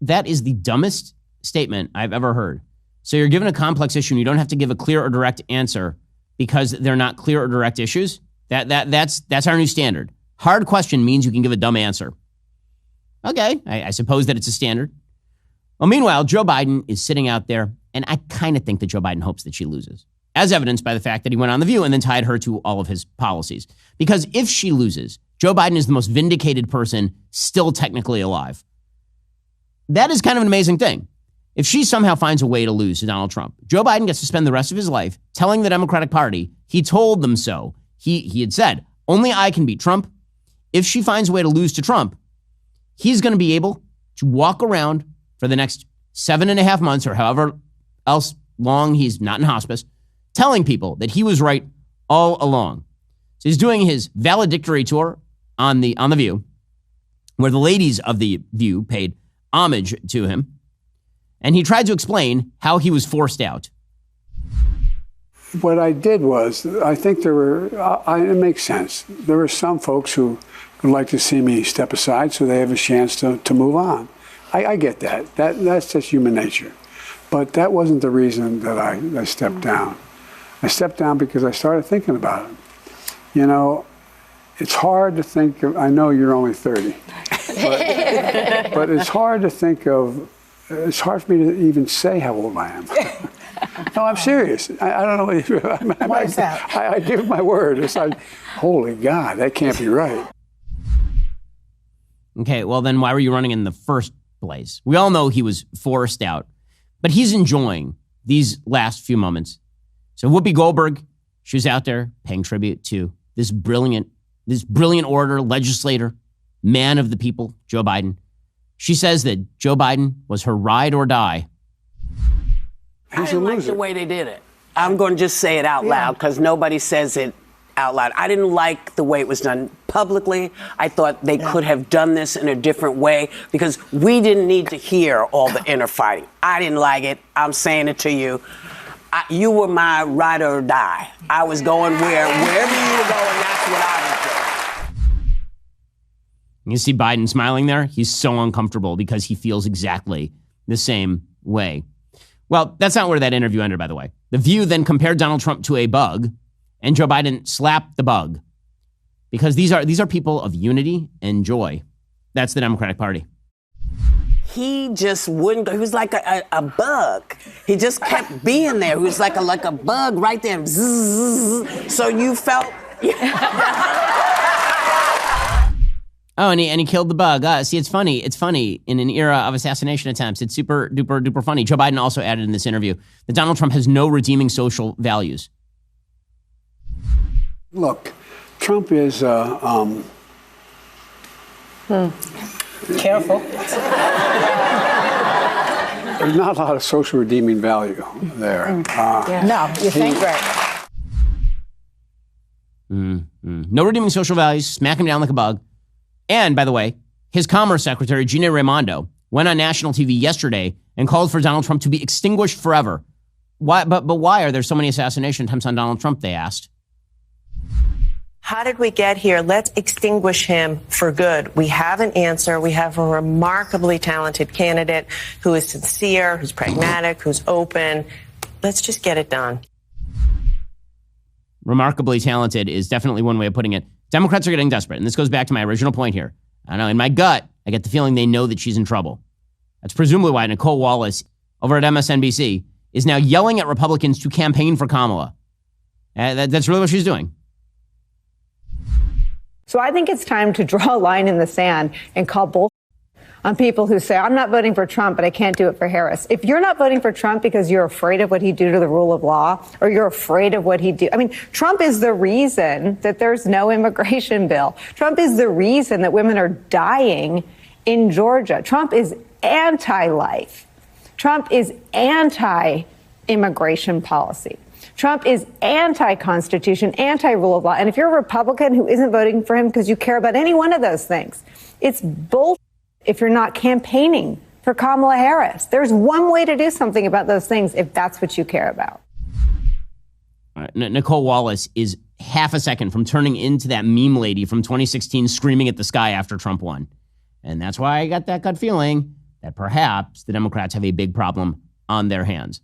That is the dumbest statement I've ever heard. So you're given a complex issue and you don't have to give a clear or direct answer because they're not clear or direct issues. That's our new standard. Hard question means you can give a dumb answer. Okay, I suppose that it's a standard. Well, meanwhile, Joe Biden is sitting out there, and I kind of think that Joe Biden hopes that she loses, as evidenced by the fact that he went on The View and then tied her to all of his policies. Because if she loses, Joe Biden is the most vindicated person still technically alive. That is kind of an amazing thing. If she somehow finds a way to lose to Donald Trump, Joe Biden gets to spend the rest of his life telling the Democratic Party he told them so. He had said, only I can beat Trump. If she finds a way to lose to Trump, he's going to be able to walk around for the next 7.5 months or however else long he's not in hospice, telling people that he was right all along. So he's doing his valedictory tour on the View, where the ladies of the View paid homage to him. And he tried to explain how he was forced out. What I did was, I think there were, it makes sense. There were some folks who would like to see me step aside so they have a chance to move on. I get that. That's just human nature. But that wasn't the reason that I stepped down. I stepped down because I started thinking about it. You know, it's hard to think of, I know you're only 30, but it's hard to think of, it's hard for me to even say how old I am. No, I'm serious. I don't know. Why is that? I give my word. It's like, holy God, that can't be right. Okay, well then why were you running in the first place? We all know he was forced out, but he's enjoying these last few moments. So Whoopi Goldberg, she was out there paying tribute to this brilliant orator, legislator, man of the people, Joe Biden. She says that Joe Biden was her ride or die. I didn't like the way they did it. I'm going to just say it out loud because nobody says it out loud. I didn't like the way it was done publicly. I thought they could have done this in a different way because we didn't need to hear all the inner fighting. I didn't like it. I'm saying it to you. You were my ride or die. I was going wherever you were going, that's what I was doing. You see Biden smiling there? He's so uncomfortable because he feels exactly the same way. Well, that's not where that interview ended, by the way. The View then compared Donald Trump to a bug, and Joe Biden slapped the bug. Because these are people of unity and joy. That's the Democratic Party. He just wouldn't go. He was like a bug. He just kept being there. He was like a bug right there. Zzz. So you felt... Oh, and he killed the bug. See, it's funny. It's funny in an era of assassination attempts. It's super duper duper funny. Joe Biden also added in this interview that Donald Trump has no redeeming social values. Look, Trump is... Careful. There's not a lot of social redeeming value there. No, you think right. No redeeming social values. Smack him down like a bug. And, by the way, his Commerce Secretary, Gina Raimondo, went on national TV yesterday and called for Donald Trump to be extinguished forever. Why? But why are there so many assassination attempts on Donald Trump, they asked. How did we get here? Let's extinguish him for good. We have an answer. We have a remarkably talented candidate who is sincere, who's pragmatic, who's open. Let's just get it done. Remarkably talented is definitely one way of putting it. Democrats are getting desperate, and this goes back to my original point here. I know, in my gut, I get the feeling they know that she's in trouble. That's presumably why Nicole Wallace, over at MSNBC, is now yelling at Republicans to campaign for Kamala. That's really what she's doing. So I think it's time to draw a line in the sand and call bullshit on people who say, I'm not voting for Trump, but I can't do it for Harris. If you're not voting for Trump because you're afraid of what he'd do to the rule of law, or you're afraid of what he'd do. I mean, Trump is the reason that there's no immigration bill. Trump is the reason that women are dying in Georgia. Trump is anti-life. Trump is anti-immigration policy. Trump is anti-Constitution, anti-rule of law. And if you're a Republican who isn't voting for him because you care about any one of those things, it's bullshit. if you're not campaigning for Kamala Harris. There's one way to do something about those things if that's what you care about. Nicole Wallace is half a second from turning into that meme lady from 2016 screaming at the sky after Trump won. And that's why I got that gut feeling that perhaps the Democrats have a big problem on their hands.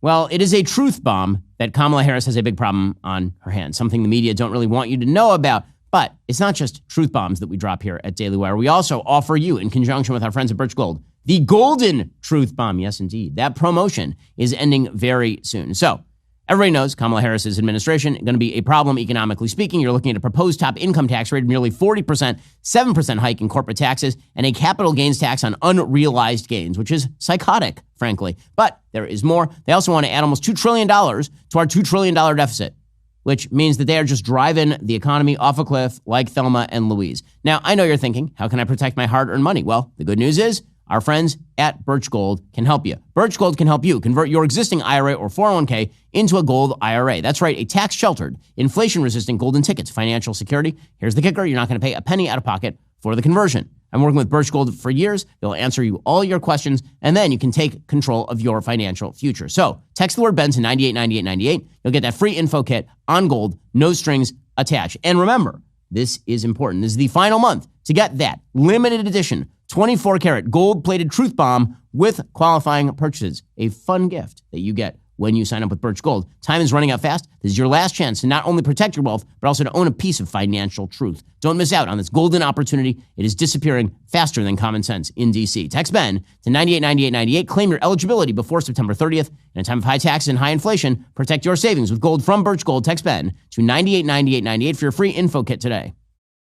Well, it is a truth bomb that Kamala Harris has a big problem on her hands, something the media don't really want you to know about. But it's not just truth bombs that we drop here at Daily Wire. We also offer you, in conjunction with our friends at Birch Gold, the golden truth bomb. Yes, indeed. That promotion is ending very soon. So everybody knows Kamala Harris's administration is going to be a problem economically speaking. You're looking at a proposed top income tax rate of nearly 40%, 7% hike in corporate taxes, and a capital gains tax on unrealized gains, which is psychotic, frankly. But there is more. They also want to add almost $2 trillion to our $2 trillion deficit, which means that they are just driving the economy off a cliff like Thelma and Louise. Now, I know you're thinking, how can I protect my hard-earned money? Well, the good news is our friends at Birch Gold can help you. Birch Gold can help you convert your existing IRA or 401k into a gold IRA. That's right, a tax-sheltered, inflation-resistant golden ticket to financial security. Here's the kicker. You're not going to pay a penny out of pocket for the conversion. I'm working with Birch Gold for years. They'll answer you all your questions, and then you can take control of your financial future. So text the word Ben to 989898. You'll get that free info kit on gold, no strings attached. And remember, this is important. This is the final month to get that limited edition 24-karat gold-plated truth bomb with qualifying purchases. A fun gift that you get when you sign up with Birch Gold. Time is running out fast. This is your last chance to not only protect your wealth, but also to own a piece of financial truth. Don't miss out on this golden opportunity. It is disappearing faster than common sense in D.C. Text Ben to 989898. Claim your eligibility before September 30th. In a time of high taxes and high inflation, protect your savings with gold from Birch Gold. Text Ben to 989898 for your free info kit today.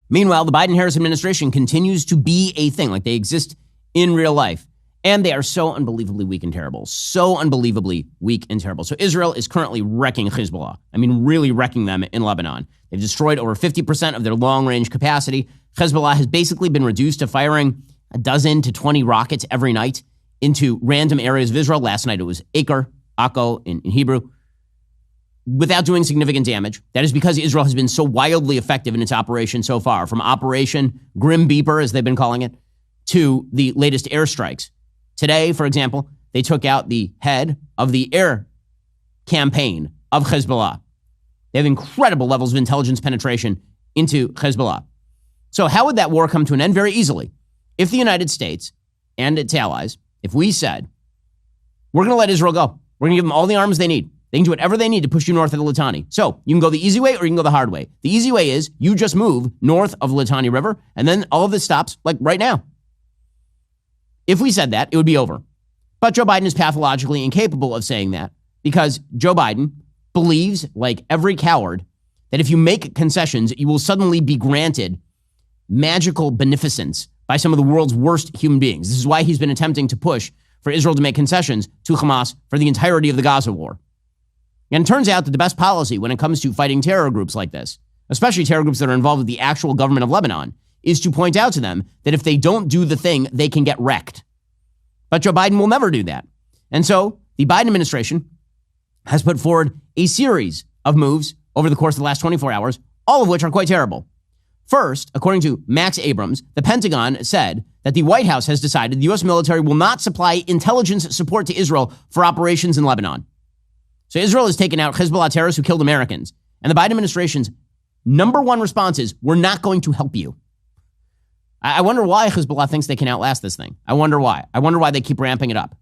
Meanwhile, the Biden-Harris administration continues to be a thing, like they exist in real life. And they are so unbelievably weak and terrible. So unbelievably weak and terrible. So Israel is currently wrecking Hezbollah. I mean, really wrecking them in Lebanon. They've destroyed over 50% of their long-range capacity. Hezbollah has basically been reduced to firing a dozen to 20 rockets every night into random areas of Israel. Last night it was Acre, Akko in Hebrew, without doing significant damage. That is because Israel has been so wildly effective in its operation so far, from Operation Grim Beeper, as they've been calling it, to the latest airstrikes. Today, for example, they took out the head of the air campaign of Hezbollah. They have incredible levels of intelligence penetration into Hezbollah. So how would that war come to an end? Very easily. If the United States and its allies, if we said, we're going to let Israel go. We're going to give them all the arms they need. They can do whatever they need to push you north of the Litani. So you can go the easy way or you can go the hard way. The easy way is you just move north of the Litani River, and then all of this stops, like right now. If we said that, it would be over. But Joe Biden is pathologically incapable of saying that because Joe Biden believes, like every coward, that if you make concessions, you will suddenly be granted magical beneficence by some of the world's worst human beings. This is why he's been attempting to push for Israel to make concessions to Hamas for the entirety of the Gaza war. And it turns out that the best policy when it comes to fighting terror groups like this, especially terror groups that are involved with the actual government of Lebanon, is to point out to them that if they don't do the thing, they can get wrecked. But Joe Biden will never do that. And so the Biden administration has put forward a series of moves over the course of the last 24 hours, all of which are quite terrible. First, according to Max Abrams, the Pentagon said that the White House has decided the U.S. military will not supply intelligence support to Israel for operations in Lebanon. So Israel has taken out Hezbollah terrorists who killed Americans. And the Biden administration's number one response is, we're not going to help you. I wonder why Hezbollah thinks they can outlast this thing. I wonder why. I wonder why they keep ramping it up.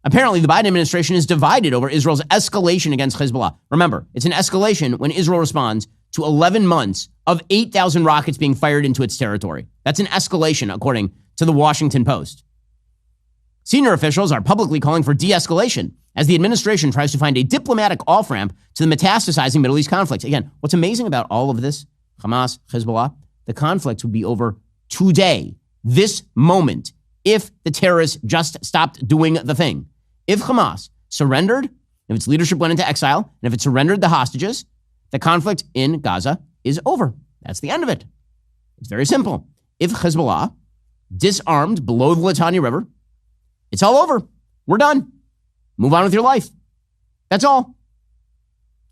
Apparently, the Biden administration is divided over Israel's escalation against Hezbollah. Remember, it's an escalation when Israel responds to 11 months of 8,000 rockets being fired into its territory. That's an escalation, according to the Washington Post. Senior officials are publicly calling for de-escalation as the administration tries to find a diplomatic off-ramp to the metastasizing Middle East conflict. Again, what's amazing about all of this, Hamas, Hezbollah, the conflict would be over today, this moment, if the terrorists just stopped doing the thing. If Hamas surrendered, if its leadership went into exile, and if it surrendered the hostages, the conflict in Gaza is over. That's the end of it. It's very simple. If Hezbollah disarmed below the Litani River, it's all over. We're done. Move on with your life. That's all.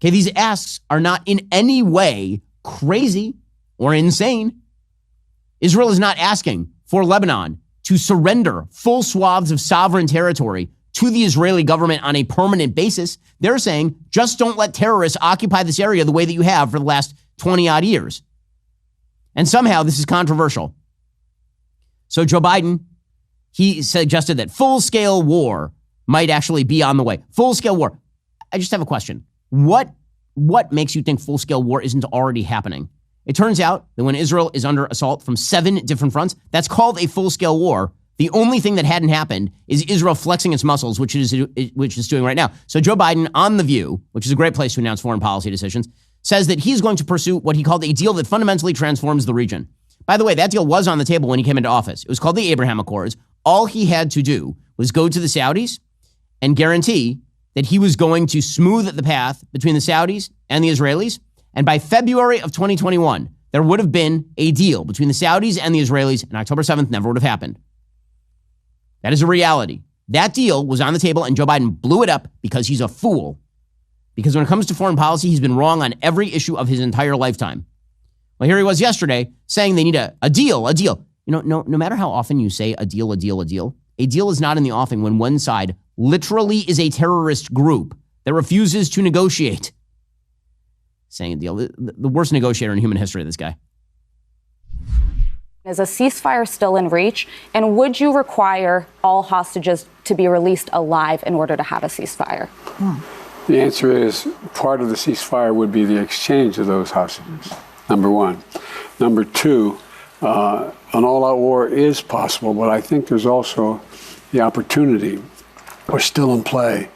Okay, these asks are not in any way crazy or insane. Israel is not asking for Lebanon to surrender full swaths of sovereign territory to the Israeli government on a permanent basis. They're saying, just don't let terrorists occupy this area the way that you have for the last 20 odd years. And somehow this is controversial. So Joe Biden, he suggested that full-scale war might actually be on the way. Full-scale war. I just have a question. What makes you think full-scale war isn't already happening? It turns out that when Israel is under assault from 7 different fronts, that's called a full-scale war. The only thing that hadn't happened is Israel flexing its muscles, which it is doing right now. So Joe Biden, on The View, which is a great place to announce foreign policy decisions, says that he's going to pursue what he called a deal that fundamentally transforms the region. By the way, that deal was on the table when he came into office. It was called the Abraham Accords. All he had to do was go to the Saudis and guarantee that he was going to smooth the path between the Saudis and the Israelis. And by February of 2021, there would have been a deal between the Saudis and the Israelis, and October 7th never would have happened. That is a reality. That deal was on the table, and Joe Biden blew it up because he's a fool. Because when it comes to foreign policy, he's been wrong on every issue of his entire lifetime. Well, here he was yesterday saying they need a deal. You know, no matter how often you say a deal is not in the offing when one side literally is a terrorist group that refuses to negotiate. Saying a deal. The worst negotiator in human history, this guy. Is a ceasefire still in reach? And would you require all hostages to be released alive in order to have a ceasefire? The answer is part of the ceasefire would be the exchange of those hostages, number one. Number two, an all-out war is possible, but I think there's also the opportunity, or still in play,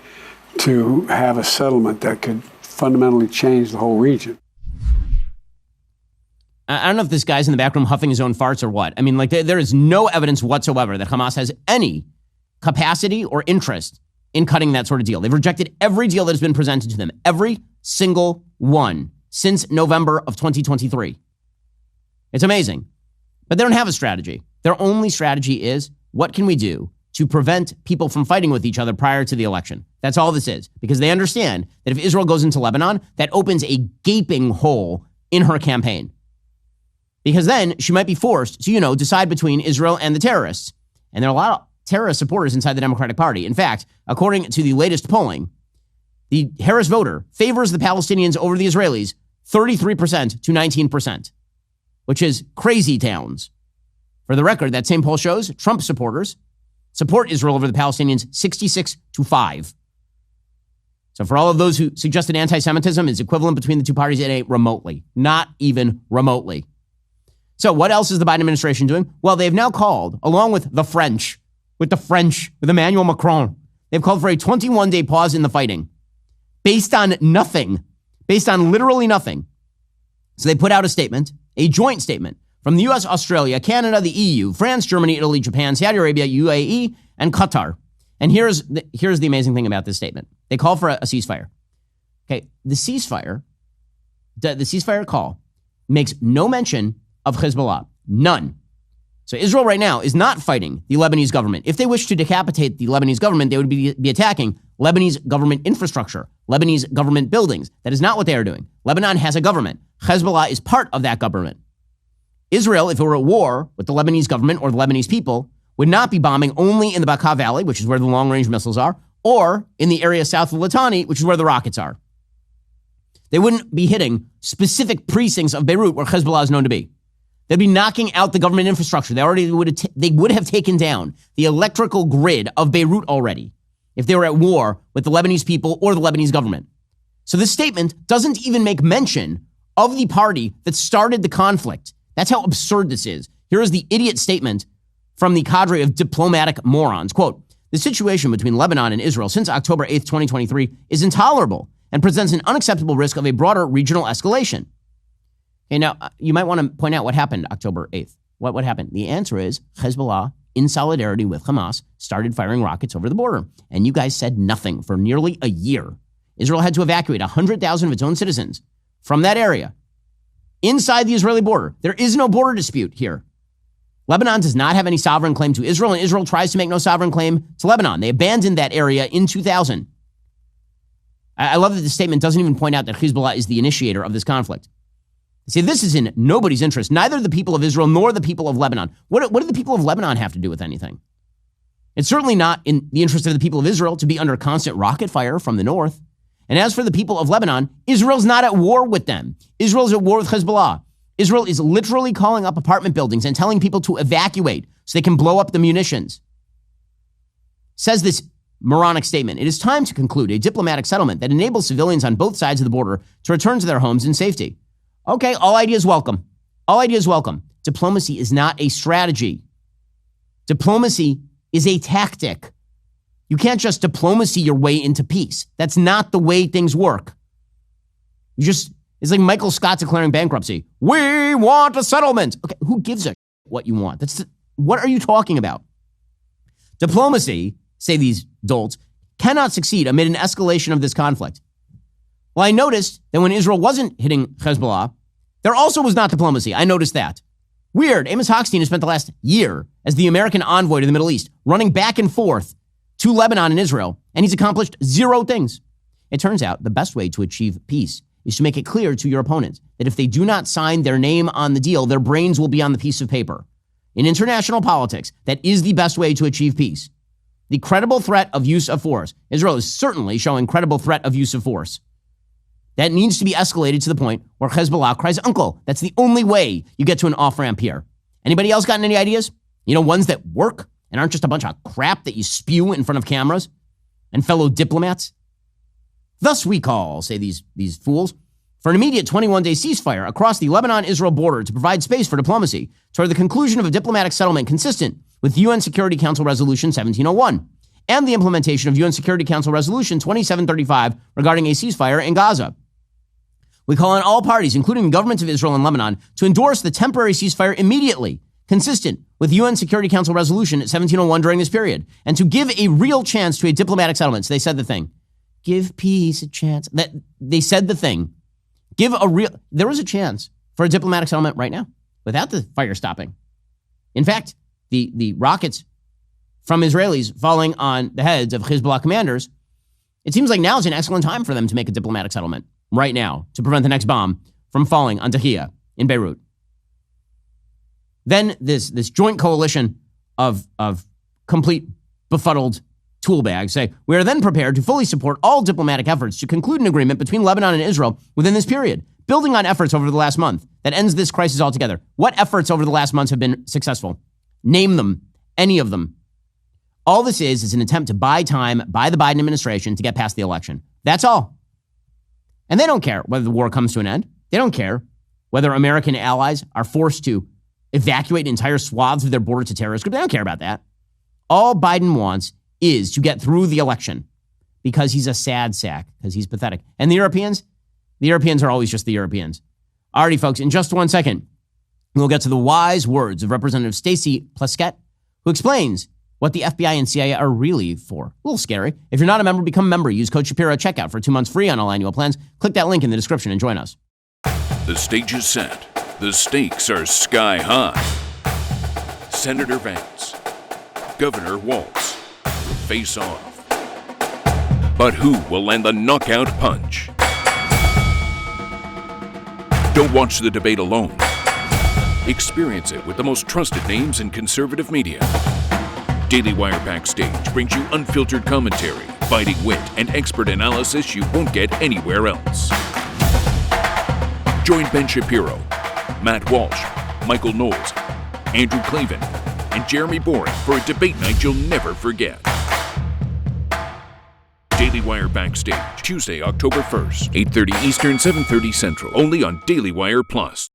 to have a settlement that could fundamentally change the whole region. I don't know if this guy's in the back room huffing his own farts or what. I mean, like, there is no evidence whatsoever that Hamas has any capacity or interest in cutting that sort of deal. They've rejected every deal that has been presented to them, every single one, since November of 2023. It's amazing. But they don't have a strategy. Their only strategy is, what can we do to prevent people from fighting with each other prior to the election? That's all this is. Because they understand that if Israel goes into Lebanon, that opens a gaping hole in her campaign. Because then she might be forced to, decide between Israel and the terrorists. And there are a lot of terrorist supporters inside the Democratic Party. In fact, according to the latest polling, the Harris voter favors the Palestinians over the Israelis 33% to 19%, which is crazy towns. For the record, that same poll shows Trump supporters support Israel over the Palestinians 66-5. So for all of those who suggested anti-Semitism is equivalent between the two parties, it ain't remotely, not even remotely. So what else is the Biden administration doing? Well, they've now called, along with the French, with Emmanuel Macron, they've called for a 21-day pause in the fighting based on nothing, based on literally nothing. So they put out a statement, a joint statement from the U.S., Australia, Canada, the EU, France, Germany, Italy, Japan, Saudi Arabia, UAE, and Qatar. And here's the amazing thing about this statement. They call for a ceasefire. Okay, the ceasefire call makes no mention of Hezbollah. None. So Israel right now is not fighting the Lebanese government. If they wish to decapitate the Lebanese government, they would be attacking Lebanese government infrastructure, Lebanese government buildings. That is not what they are doing. Lebanon has a government. Hezbollah is part of that government. Israel, if it were at war with the Lebanese government or the Lebanese people, would not be bombing only in the Bekaa Valley, which is where the long-range missiles are, or in the area south of Litani, which is where the rockets are. They wouldn't be hitting specific precincts of Beirut where Hezbollah is known to be. They'd be knocking out the government infrastructure. They would have taken down the electrical grid of Beirut already if they were at war with the Lebanese people or the Lebanese government. So this statement doesn't even make mention of the party that started the conflict. That's how absurd this is. Here is the idiot statement from the cadre of diplomatic morons. Quote, the situation between Lebanon and Israel since October 8th, 2023 is intolerable and presents an unacceptable risk of a broader regional escalation. Okay, now, you might want to point out what happened October 8th. What happened? The answer is Hezbollah, in solidarity with Hamas, started firing rockets over the border. And you guys said nothing for nearly a year. Israel had to evacuate 100,000 of its own citizens from that area inside the Israeli border. There is no border dispute here. Lebanon does not have any sovereign claim to Israel, and Israel tries to make no sovereign claim to Lebanon. They abandoned that area in 2000. I love that the statement doesn't even point out that Hezbollah is the initiator of this conflict. See, this is in nobody's interest, neither the people of Israel nor the people of Lebanon. What do the people of Lebanon have to do with anything? It's certainly not in the interest of the people of Israel to be under constant rocket fire from the north. And as for the people of Lebanon, Israel's not at war with them. Israel's at war with Hezbollah. Israel is literally calling up apartment buildings and telling people to evacuate so they can blow up the munitions. Says this moronic statement, it is time to conclude a diplomatic settlement that enables civilians on both sides of the border to return to their homes in safety. Okay, all ideas welcome. All ideas welcome. Diplomacy is not a strategy. Diplomacy is a tactic. You can't just diplomacy your way into peace. That's not the way things work. It's like Michael Scott declaring bankruptcy. We want a settlement. Okay, who gives a what you want? What are you talking about? Diplomacy, say these dolts, cannot succeed amid an escalation of this conflict. Well, I noticed that when Israel wasn't hitting Hezbollah, there also was not diplomacy. I noticed that. Weird. Amos Hochstein has spent the last year as the American envoy to the Middle East, running back and forth to Lebanon and Israel, and he's accomplished 0 things. It turns out the best way to achieve peace is to make it clear to your opponents that if they do not sign their name on the deal, their brains will be on the piece of paper. In international politics, that is the best way to achieve peace. The credible threat of use of force. Israel is certainly showing credible threat of use of force. That needs to be escalated to the point where Hezbollah cries uncle. That's the only way you get to an off-ramp here. Anybody else gotten any ideas? Ones that work and aren't just a bunch of crap that you spew in front of cameras and fellow diplomats? Thus we call, say these fools, for an immediate 21-day ceasefire across the Lebanon-Israel border to provide space for diplomacy toward the conclusion of a diplomatic settlement consistent with UN Security Council Resolution 1701 and the implementation of UN Security Council Resolution 2735 regarding a ceasefire in Gaza. We call on all parties, including the governments of Israel and Lebanon, to endorse the temporary ceasefire immediately, consistent with UN Security Council Resolution 1701 during this period, and to give a real chance to a diplomatic settlement. So they said the thing. Give peace a chance. They said the thing. There was a chance for a diplomatic settlement right now without the fire stopping. In fact, the rockets from Israelis falling on the heads of Hezbollah commanders, it seems like now is an excellent time for them to make a diplomatic settlement right now to prevent the next bomb from falling on Tahrir in Beirut. Then this joint coalition of complete befuddled tool bags say, we are then prepared to fully support all diplomatic efforts to conclude an agreement between Lebanon and Israel within this period, building on efforts over the last month that ends this crisis altogether. What efforts over the last months have been successful? Name them, any of them. All this is an attempt to buy time by the Biden administration to get past the election. That's all. And they don't care whether the war comes to an end. They don't care whether American allies are forced to evacuate entire swaths of their border to terrorist groups. They don't care about that. All Biden wants is to get through the election because he's a sad sack, because he's pathetic. And the Europeans are always just the Europeans. Alrighty, folks, in just 1 second, we'll get to the wise words of Representative Stacey Plaskett, who explains what the FBI and CIA are really for. A little scary. If you're not a member, become a member. Use code Shapiro at checkout for 2 months free on all annual plans. Click that link in the description and join us. The stage is set. The stakes are sky high. Senator Vance, Governor Walz, face off. But who will land the knockout punch? Don't watch the debate alone. Experience it with the most trusted names in conservative media. Daily Wire Backstage brings you unfiltered commentary, biting wit, and expert analysis you won't get anywhere else. Join Ben Shapiro, Matt Walsh, Michael Knowles, Andrew Klavan, and Jeremy Boring for a debate night you'll never forget. Daily Wire Backstage, Tuesday, October 1st, 8:30 Eastern, 7:30 Central, only on Daily Wire Plus.